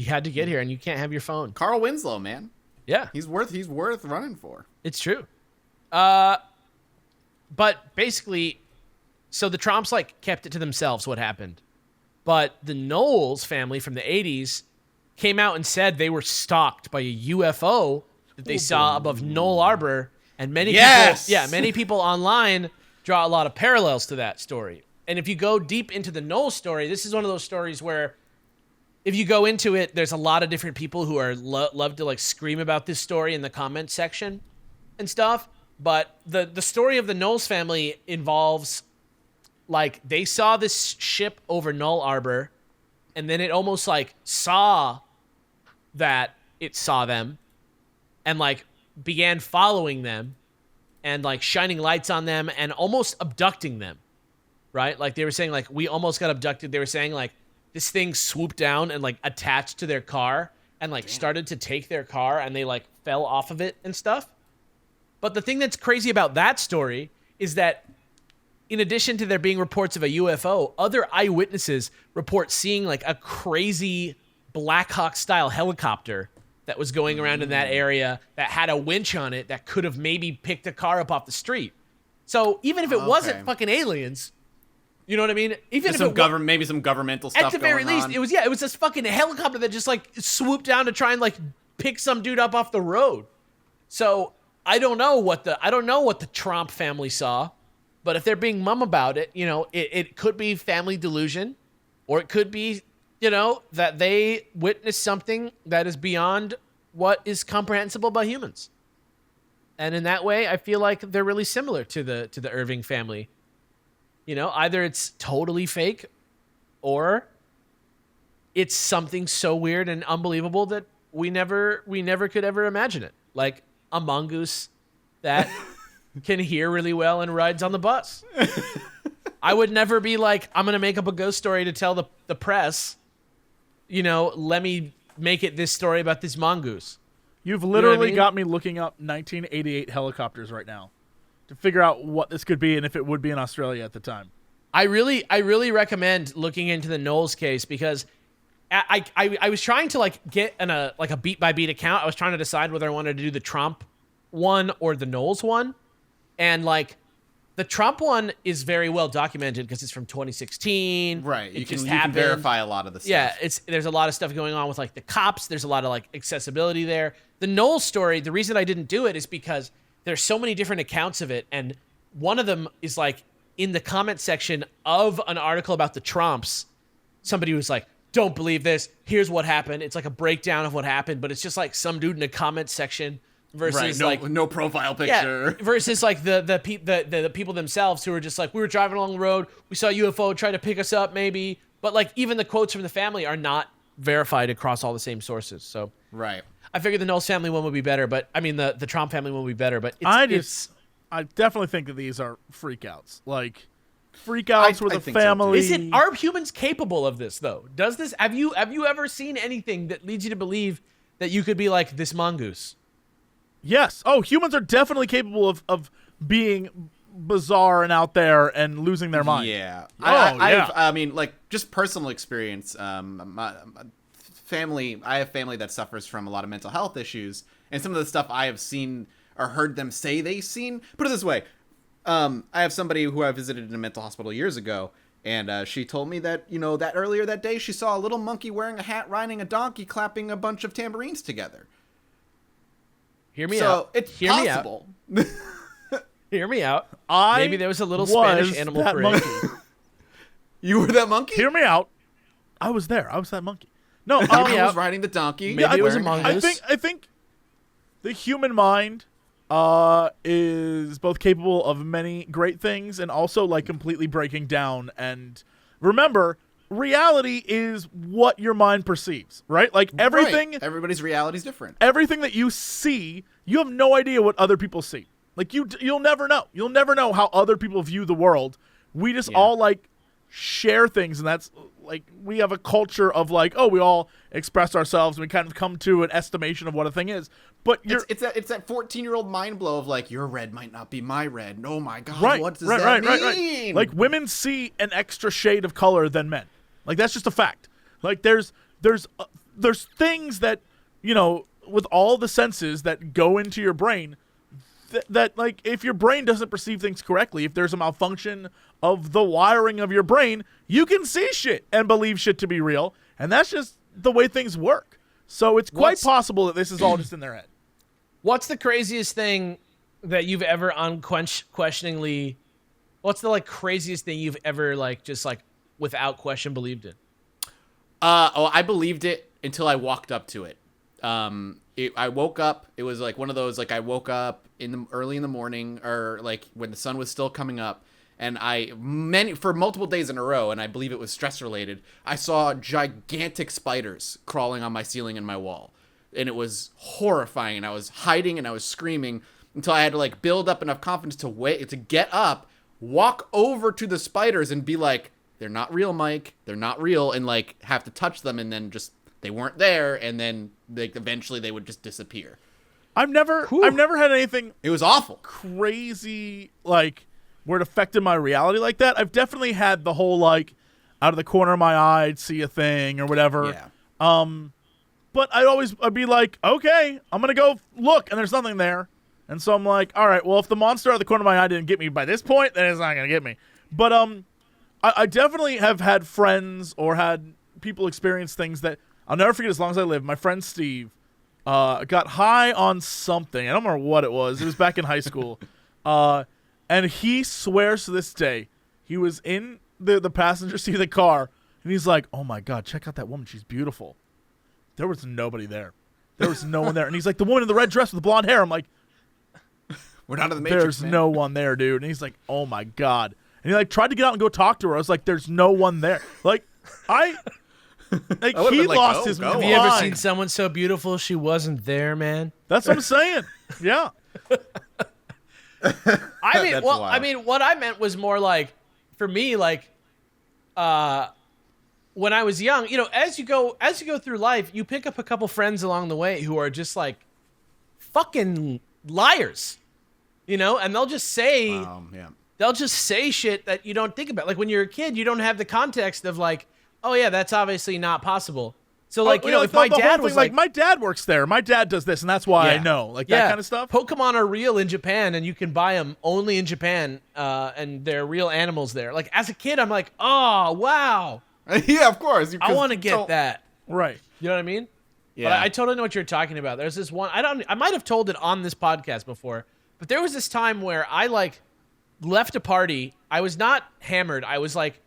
And you can't have your phone.
Carl Winslow, man.
Yeah.
He's worth running for.
It's true. But basically... So the Tromps, like, kept it to themselves what happened. But the Knowles family from the 80s came out and said they were stalked by a UFO that they saw above Knoll Arbor. And many people online draw a lot of parallels to that story. And if you go deep into the Knowles story, this is one of those stories where if you go into it, there's a lot of different people who are love to, like, scream about this story in the comment section and stuff. But the story of the Knowles family involves... Like, they saw this ship over Knoll Arbor, and then it almost, like, saw that it saw them, and, like, began following them, and, like, shining lights on them, and almost abducting them, right? Like, they were saying, like, we almost got abducted. They were saying, like, this thing swooped down and, like, attached to their car, and, like, started to take their car, and they, like, fell off of it and stuff. But the thing that's crazy about that story is that in addition to there being reports of a UFO, other eyewitnesses report seeing, like, a crazy Black Hawk-style helicopter that was going around in that area that had a winch on it that could have maybe picked a car up off the street. So even if it wasn't fucking aliens, you know what I mean? Even if
maybe some governmental stuff.
At the very least, it was this fucking helicopter that just, like, swooped down to try and, like, pick some dude up off the road. So I don't know what the Trump family saw. But if they're being mum about it, you know, it could be family delusion, or it could be, you know, that they witnessed something that is beyond what is comprehensible by humans. And in that way, I feel like they're really similar to the Irving family. You know, either it's totally fake or it's something so weird and unbelievable that we never could ever imagine it. Like a mongoose that can hear really well and rides on the bus. I would never be like, I'm going to make up a ghost story to tell the press, you know, let me make it this story about this mongoose.
You've literally got me looking up 1988 helicopters right now to figure out what this could be and if it would be in Australia at the time.
I really recommend looking into the Knowles case because I was trying to like get a beat by beat account. I was trying to decide whether I wanted to do the Trump one or the Knowles one, and like the Trump one is very well documented because it's from 2016.
Right, you can verify a lot of the stuff.
Yeah, there's a lot of stuff going on with like the cops. There's a lot of like accessibility there. The Knowles story, the reason I didn't do it is because there's so many different accounts of it, and one of them is like in the comment section of an article about the Trumps. Somebody was like, "Don't believe this. Here's what happened." It's like a breakdown of what happened, but it's just like some dude in a comment section versus
no profile picture.
Yeah, versus like the people themselves who are just like, we were driving along the road, we saw a UFO try to pick us up maybe, but like even the quotes from the family are not verified across all the same sources. So
right.
I figured the Knowles family one would be better, but I mean the Trump family one would be better, but
I definitely think that these are freakouts. Like freakouts where the family.
So are humans capable of this though? Does this have you ever seen anything that leads you to believe that you could be like this mongoose?
Yes. Oh, humans are definitely capable of being bizarre and out there and losing their mind.
Yeah.
Yeah.
I mean, like, just personal experience. My family, I have family that suffers from a lot of mental health issues, and some of the stuff I have seen or heard them say they've seen. Put it this way. I have somebody who I visited in a mental hospital years ago, and she told me that, you know, that earlier that day she saw a little monkey wearing a hat riding a donkey clapping a bunch of tambourines together.
Hear me
So
out.
it's possible.
Hear me out. Maybe there was a little
was
Spanish animal
that
parade.
monkey.
You were that monkey?
Hear me out. I was there. I was that monkey. No,
I was riding the donkey.
Maybe it was a mongoose.
I think the human mind is both capable of many great things and also like completely breaking down. And remember, reality is what your mind perceives, right? Like everything.
Right. Everybody's reality is different.
Everything that you see, you have no idea what other people see. Like you'll never know. You'll never know how other people view the world. We just all like share things, and that's like we have a culture of like, oh, we all express ourselves and we kind of come to an estimation of what a thing is. But it's
that 14-year-old mind blow of like, your red might not be my red. Oh my god,
right,
what does that mean?
Right. Like women see an extra shade of color than men. Like that's just a fact. Like there's things that, you know, with all the senses that go into your brain that like if your brain doesn't perceive things correctly, if there's a malfunction of the wiring of your brain, you can see shit and believe shit to be real, and that's just the way things work. So it's quite possible that this is all just in their head.
What's the craziest thing that you've ever unquestioningly? What's the like craziest thing you've ever like just like without question believed in?
I believed it until I walked up to it. I woke up. It was like one of those like I woke up early in the morning or like when the sun was still coming up, and for multiple days in a row, and I believe it was stress related, I saw gigantic spiders crawling on my ceiling and my wall, and it was horrifying. And I was hiding and I was screaming until I had to like build up enough confidence to get up, walk over to the spiders, and be like, "They're not real, Mike. They're not real," and like have to touch them, and then just they weren't there, and then like eventually they would just disappear.
I've never had anything.
It was awful,
crazy, like where it affected my reality like that. I've definitely had the whole like out of the corner of my eye I'd see a thing or whatever.
Yeah.
But I'd be like, okay, I'm gonna go look, and there's nothing there, and so I'm like, all right, well, if the monster out of the corner of my eye didn't get me by this point, then it's not gonna get me. But I definitely have had friends or had people experience things that I'll never forget as long as I live. My friend Steve got high on something. I don't remember what it was. It was back in high school. And he swears to this day he was in the passenger seat of the car, and he's like, oh, my God, check out that woman. She's beautiful. There was nobody there. There was no one there. And he's like, the woman in the red dress with the blonde hair. I'm like,
we're not in the Matrix,
there's
man.
no one there, dude. And he's like, oh my God. And he like tried to get out and go talk to her. I was like, there's no one there. Like, he lost his mind.
Have you ever seen someone so beautiful she wasn't there, man?
That's what I'm saying. Yeah.
I mean, what I meant was more like, for me, like, when I was young, you know, as you go through life, you pick up a couple friends along the way who are just like fucking liars, you know, and they'll just say shit that you don't think about. Like when you're a kid, you don't have the context of like, oh yeah, that's obviously not possible. So like, if my dad was like,
my dad works there, my dad does this, and that's why I know, like that kind of stuff.
Pokemon are real in Japan, and you can buy them only in Japan, and they're real animals there. Like as a kid, I'm like, oh wow,
yeah, of course.
I want to get that.
Right.
You know what I mean?
Yeah.
But I totally know what you're talking about. There's this one. I might have told it on this podcast before, but there was this time where I like left a party. I was not hammered. I was like,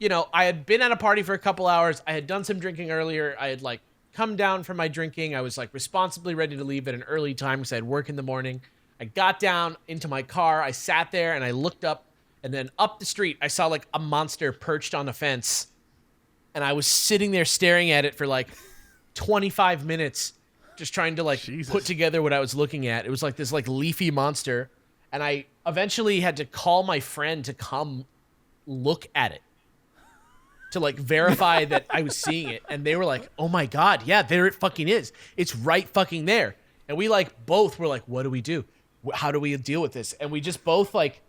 you know, I had been at a party for a couple hours. I had done some drinking earlier. I had like come down from my drinking. I was like responsibly ready to leave at an early time because I had work in the morning. I got down into my car. I sat there and I looked up, and then up the street, I saw like a monster perched on a fence. And I was sitting there staring at it for like 25 minutes, just trying to like put together what I was looking at. It was like this like leafy monster. And I eventually had to call my friend to come look at it, to like verify that I was seeing it. And they were like, oh my God, yeah, there it fucking is. It's right fucking there. And we like both were like, what do we do? How do we deal with this? And we just both like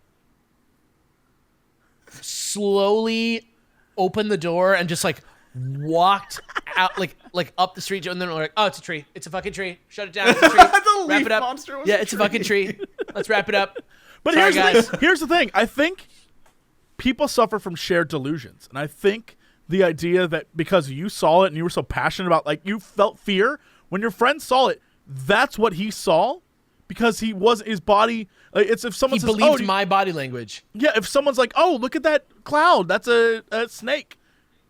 slowly opened the door and just like walked out like up the street. And then we're like, oh, it's a tree. It's a fucking tree. Shut it down. It's a tree. Wrap it up. It's a fucking tree. Let's wrap it up.
But here's the thing. I think people suffer from shared delusions. And I think the idea that because you saw it and you were so passionate about, like, you felt fear when your friend saw it, that's what he saw because he was his body. Like, it's if someone says,
believed my body language.
Yeah, if someone's like, oh, look at that cloud, that's a snake.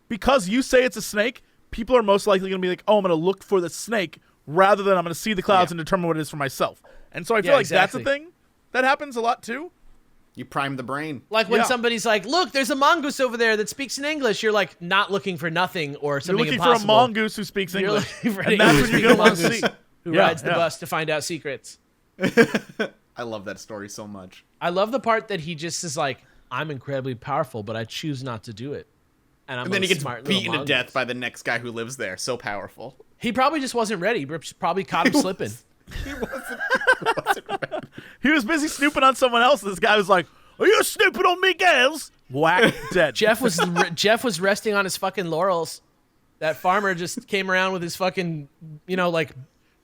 Because you say it's a snake, people are most likely going to be like, oh, I'm going to look for the snake rather than I'm going to see the clouds and determine what it is for myself. And so I feel like that's a thing that happens a lot too.
You prime the brain.
Like when somebody's like, look, there's a mongoose over there that speaks in English. You're like not looking for nothing or something
impossible.
You're
looking for a mongoose who speaks English.
And that's what you're going to want to see. Who rides the bus to find out secrets.
I love that story so much.
I love the part that he just is like, I'm incredibly powerful, but I choose not to do it. And
then he gets beaten to death by the next guy who lives there. So powerful.
He probably just wasn't ready. He probably caught him slipping.
He wasn't ready.
He was busy snooping on someone else. This guy was like, are you snooping on me, girls? Whack, dead.
Jeff was resting on his fucking laurels. That farmer just came around with his fucking, you know, like,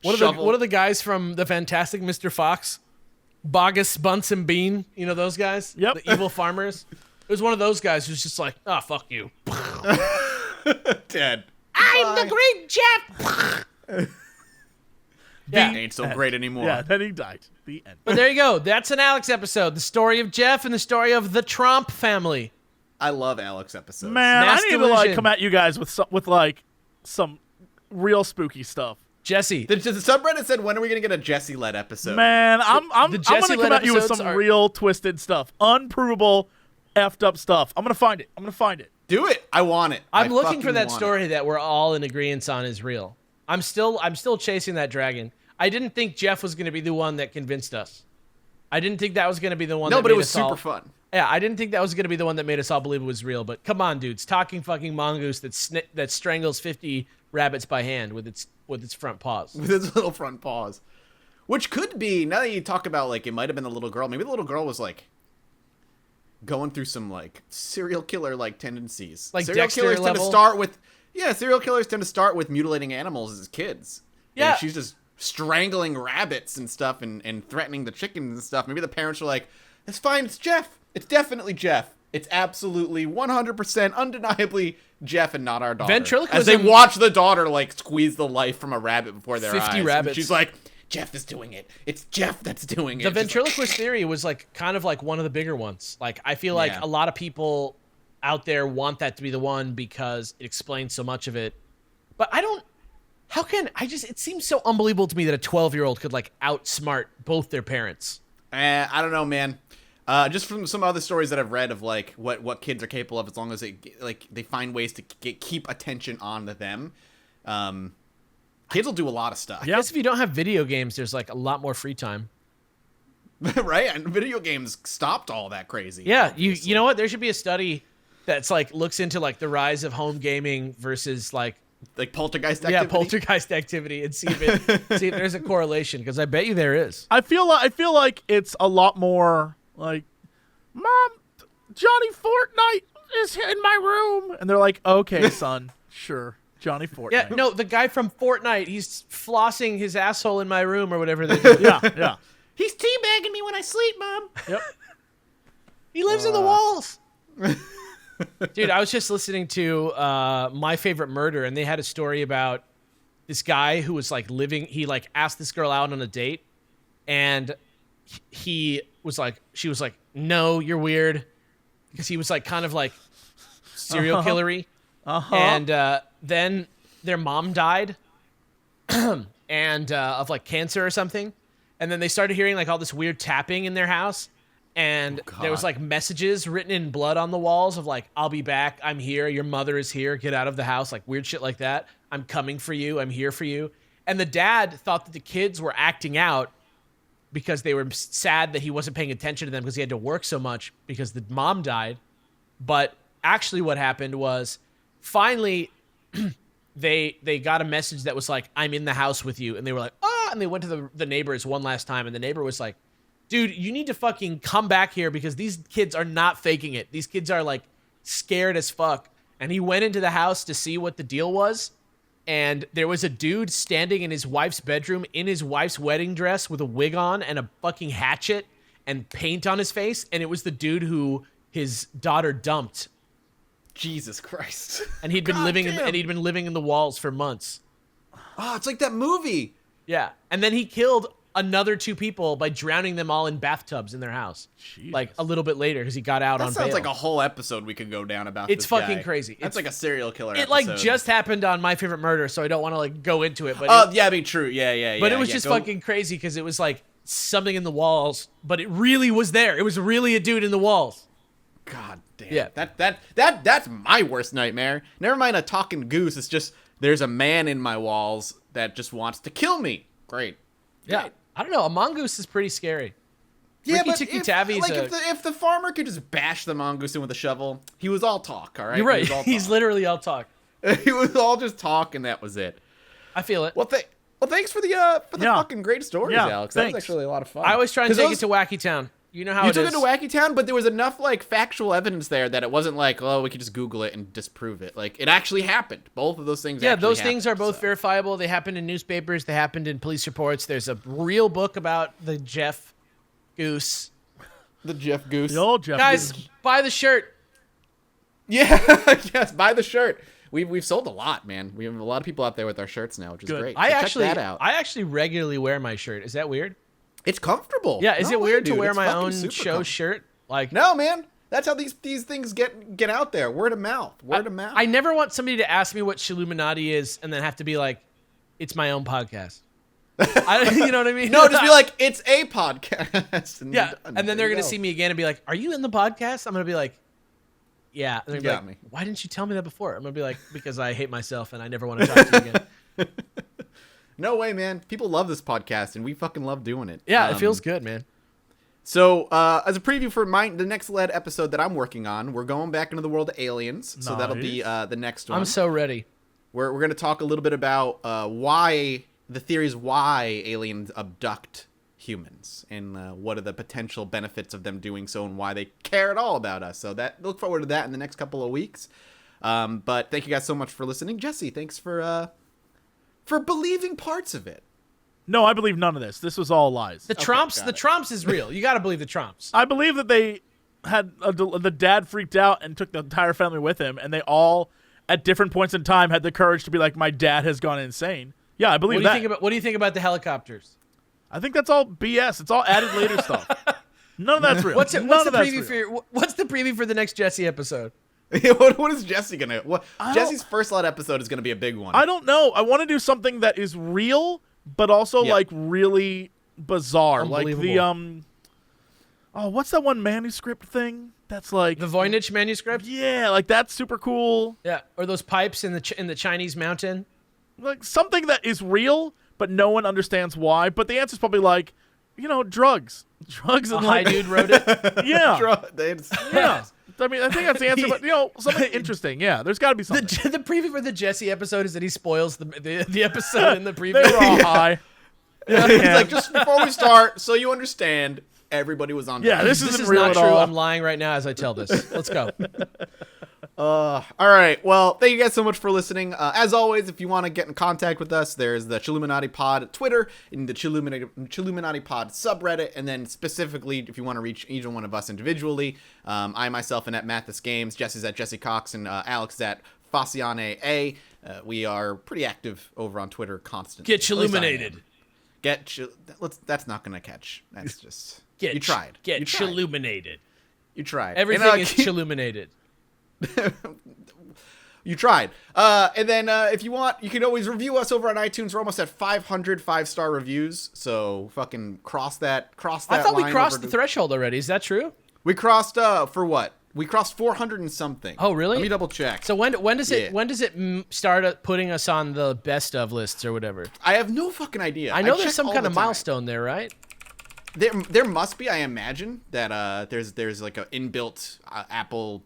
what are the guys from the Fantastic Mr. Fox? Bogus, Bunsen Bean, you know those guys?
Yep.
The evil farmers. It was one of those guys who's just like, oh, fuck you.
Dead.
I'm the great Jeff.
Ain't so great anymore.
Yeah, then he died. The end.
But there you go. That's an Alex episode. The story of Jeff and the story of the Trump family.
I love Alex episodes.
Man, I need to like come at you guys with some real spooky stuff.
Jesse.
The subreddit said, when are we going to get a Jesse-led episode?
Man, I'm going to come at you with some real twisted stuff. Unprovable, effed up stuff. I'm going to find it.
Do it. I want it.
I'm looking for that story that we're all in agreement on is real. I'm still chasing that dragon. I didn't think Jeff was going to be the one that convinced us. I didn't think that was going to be the one that made us all...
No, but it was super fun.
Yeah, I didn't think that was going to be the one that made us all believe it was real. But come on, dudes. Talking fucking mongoose that strangles 50 rabbits by hand with its front paws.
With its little front paws. Which could be, now that you talk about, like, it might have been the little girl. Maybe the little girl was, like, going through some, like, serial killer, like, tendencies.
Like
serial
Dexter
killers
level?
tend to start with... Yeah, serial killers tend to start with mutilating animals as kids.
Yeah.
And she's just strangling rabbits and stuff and threatening the chickens and stuff. Maybe the parents were like, it's fine, it's Jeff. It's definitely Jeff. It's absolutely 100% undeniably Jeff and not our daughter.
Ventriloquism.
As they watch the daughter, like, squeeze the life from a rabbit before their
50
eyes.
rabbits.
And she's like, Jeff is doing it. It's Jeff that's doing it.
The ventriloquist theory was, like, kind of like one of the bigger ones. Like, I feel like a lot of people out there want that to be the one because it explains so much of it. But I don't... How can it seems so unbelievable to me that a 12-year-old could like outsmart both their parents.
I don't know, man. Just from some other stories that I've read of like what kids are capable of, as long as they find ways to keep attention on them. Kids will do a lot of stuff.
Yeah. I guess if you don't have video games, there's like a lot more free time.
Right? And video games stopped all that crazy.
Yeah, obviously. You know what? There should be a study that's like looks into like the rise of home gaming versus like
poltergeist activity.
Yeah, poltergeist activity, and see if there's a correlation, because I bet you there is.
I feel like it's a lot more like, Mom, Johnny Fortnite is in my room, and they're like, okay, son, sure, Johnny Fortnite.
Yeah, no, the guy from Fortnite, he's flossing his asshole in my room or whatever they do.
Yeah.
He's teabagging me when I sleep, Mom.
Yep.
He lives in the walls. Dude, I was just listening to My Favorite Murder, and they had a story about this guy who was like he like asked this girl out on a date, and she was like, no, you're weird, because he was like kind of like serial killery. And then their mom died and of like cancer or something. And then they started hearing like all this weird tapping in their house. And there was like messages written in blood on the walls of like, I'll be back. I'm here. Your mother is here. Get out of the house. Like weird shit like that. I'm coming for you. I'm here for you. And the dad thought that the kids were acting out because they were sad that he wasn't paying attention to them because he had to work so much because the mom died. But actually what happened was finally they got a message that was like, I'm in the house with you. And they were like, ah, and they went to the neighbors one last time. And the neighbor was like, dude, you need to fucking come back here because these kids are not faking it. These kids are like scared as fuck. And he went into the house to see what the deal was. And there was a dude standing in his wife's bedroom in his wife's wedding dress with a wig on and a fucking hatchet and paint on his face. And it was the dude who his daughter dumped.
Jesus Christ.
And he'd been living in the walls for months.
Oh, it's like that movie.
Yeah. And then he killed another 2 people by drowning them all in bathtubs in their house. Jesus. Like a little bit later because he got out on bail.
That sounds like a whole episode we could go down about
it's
this
fucking
guy.
Crazy.
That's like a serial killer
It
episode.
like just happened on My Favorite Murder, so I don't want to like go into it. But
yeah, I mean, true. Yeah.
But it was just fucking crazy because it was like something in the walls, but it really was there. It was really a dude in the walls.
God damn.
Yeah.
That's my worst nightmare. Never mind a talking goose. It's just there's a man in my walls that just wants to kill me. Great.
Yeah. I don't know. A mongoose is pretty scary.
Yeah,
Ricky
but
Tikki Tavi's
if the farmer could just bash the mongoose in with a shovel, he was all talk, all right?
You're right. He's literally all talk.
He was all just talk, and that was it.
I feel it.
Well, thanks for the fucking great stories, Alex. That was actually a lot of fun.
I always try and take it to Wacky Town. You know how
you took it to Wacky Town, but there was enough like factual evidence there that it wasn't like, oh, we could just Google it and disprove it. Like it actually happened. Both of those things.
Yeah, those things are both verifiable. They happened in newspapers. They happened in police reports. There's a real book about the Jeff Goose.
The Jeff Goose.
The old Jeff
Guys,
Goose.
buy the shirt.
Yeah, yes, buy the shirt. We've sold a lot, man. We have a lot of people out there with our shirts now, which is great. So check that out.
I actually regularly wear my shirt. Is that weird?
It's comfortable.
Yeah, is it weird to wear my own show shirt? Like,
no, man. That's how these things get out there. Word of mouth. Word of mouth.
I never want somebody to ask me what Chilluminati is and then have to be like, it's my own podcast. You know what I mean?
No, just be like, it's a podcast.
And then they're going to see me again and be like, are you in the podcast? I'm going to be like, yeah. And they're like, why didn't you tell me that before? I'm going to be like, because I hate myself and I never want to talk to you again.
No way, man. People love this podcast, and we fucking love doing it.
Yeah, it feels good, man.
So, as a preview for the next LED episode that I'm working on, we're going back into the world of aliens. Nice. So that'll be the next one.
I'm so ready.
We're going to talk a little bit about why aliens abduct humans, and what are the potential benefits of them doing so, and why they care at all about us. So look forward to that in the next couple of weeks. But thank you guys so much for listening. Jesse, thanks for believing parts of it.
No, I believe none of this. This was all lies.
The Trumps is real. You got to believe the Trumps.
I believe that they had the dad freaked out and took the entire family with him, and they all, at different points in time, had the courage to be like, my dad has gone insane. Yeah, I believe that.
What do you think about the helicopters?
I think that's all BS. It's all added later stuff. None of that's real.
What's the preview for the next Jesse episode?
What is Jesse gonna? What Jesse's first led episode is gonna be a big one.
I don't know. I want to do something that is real, but also like really bizarre, like the Oh, what's that one manuscript thing? That's like
the Voynich manuscript.
Yeah, like that's super cool.
Yeah, or those pipes in the Chinese mountain.
Like something that is real, but no one understands why. But the answer's probably like, drugs. Drugs and
high dude wrote it.
Yeah. Yeah. I mean, I think that's the answer, but something interesting. Yeah, there's got to be something.
The preview for the Jesse episode is that he spoils the episode in the preview.
They were all high.
Yeah. He's like, just before we start, so you understand, everybody was on.
Yeah, this isn't real
not
at
true.
all.
I'm lying right now as I tell this. Let's go.
All right. Well, thank you guys so much for listening. As always, if you want to get in contact with us, there's the Chilluminati Pod Twitter and the Chilluminati Pod subreddit. And then specifically, if you want to reach either one of us individually, I myself am at Mathis Games, Jesse's at Jesse Cox, and Alex is at Faciane A. We are pretty active over on Twitter constantly.
Get Chilluminated.
That's not gonna catch. That's just
you
tried.
Get Chilluminated.
You tried.
Everything is Chilluminated.
You tried. And then if you want, you can always review us over on iTunes. We're almost at 500 5-star reviews. So fucking cross that.
I thought we crossed the threshold already. Is that true?
We crossed for what? We crossed 400 and something.
Oh, really?
Let me double check.
So when does it start putting us on the best of lists or whatever?
I have no fucking idea.
I know there's some kind of milestone there, right?
There must be. I imagine that there's like an inbuilt Apple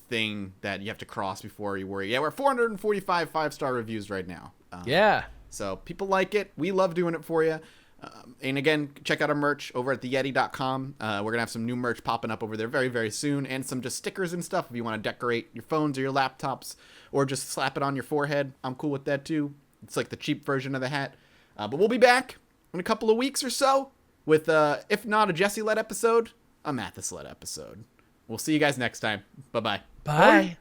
thing that you have to cross before you worry. Yeah, we're at 445 5-star reviews right now.
Yeah.
So people like it. We love doing it for you. And again, check out our merch over at theyeti.com. We're going to have some new merch popping up over there very, very soon. And some just stickers and stuff if you want to decorate your phones or your laptops or just slap it on your forehead. I'm cool with that too. It's like the cheap version of the hat. But we'll be back in a couple of weeks or so with, if not a Jesse-led episode, a Mathis-led episode. We'll see you guys next time. Bye-bye.
Bye.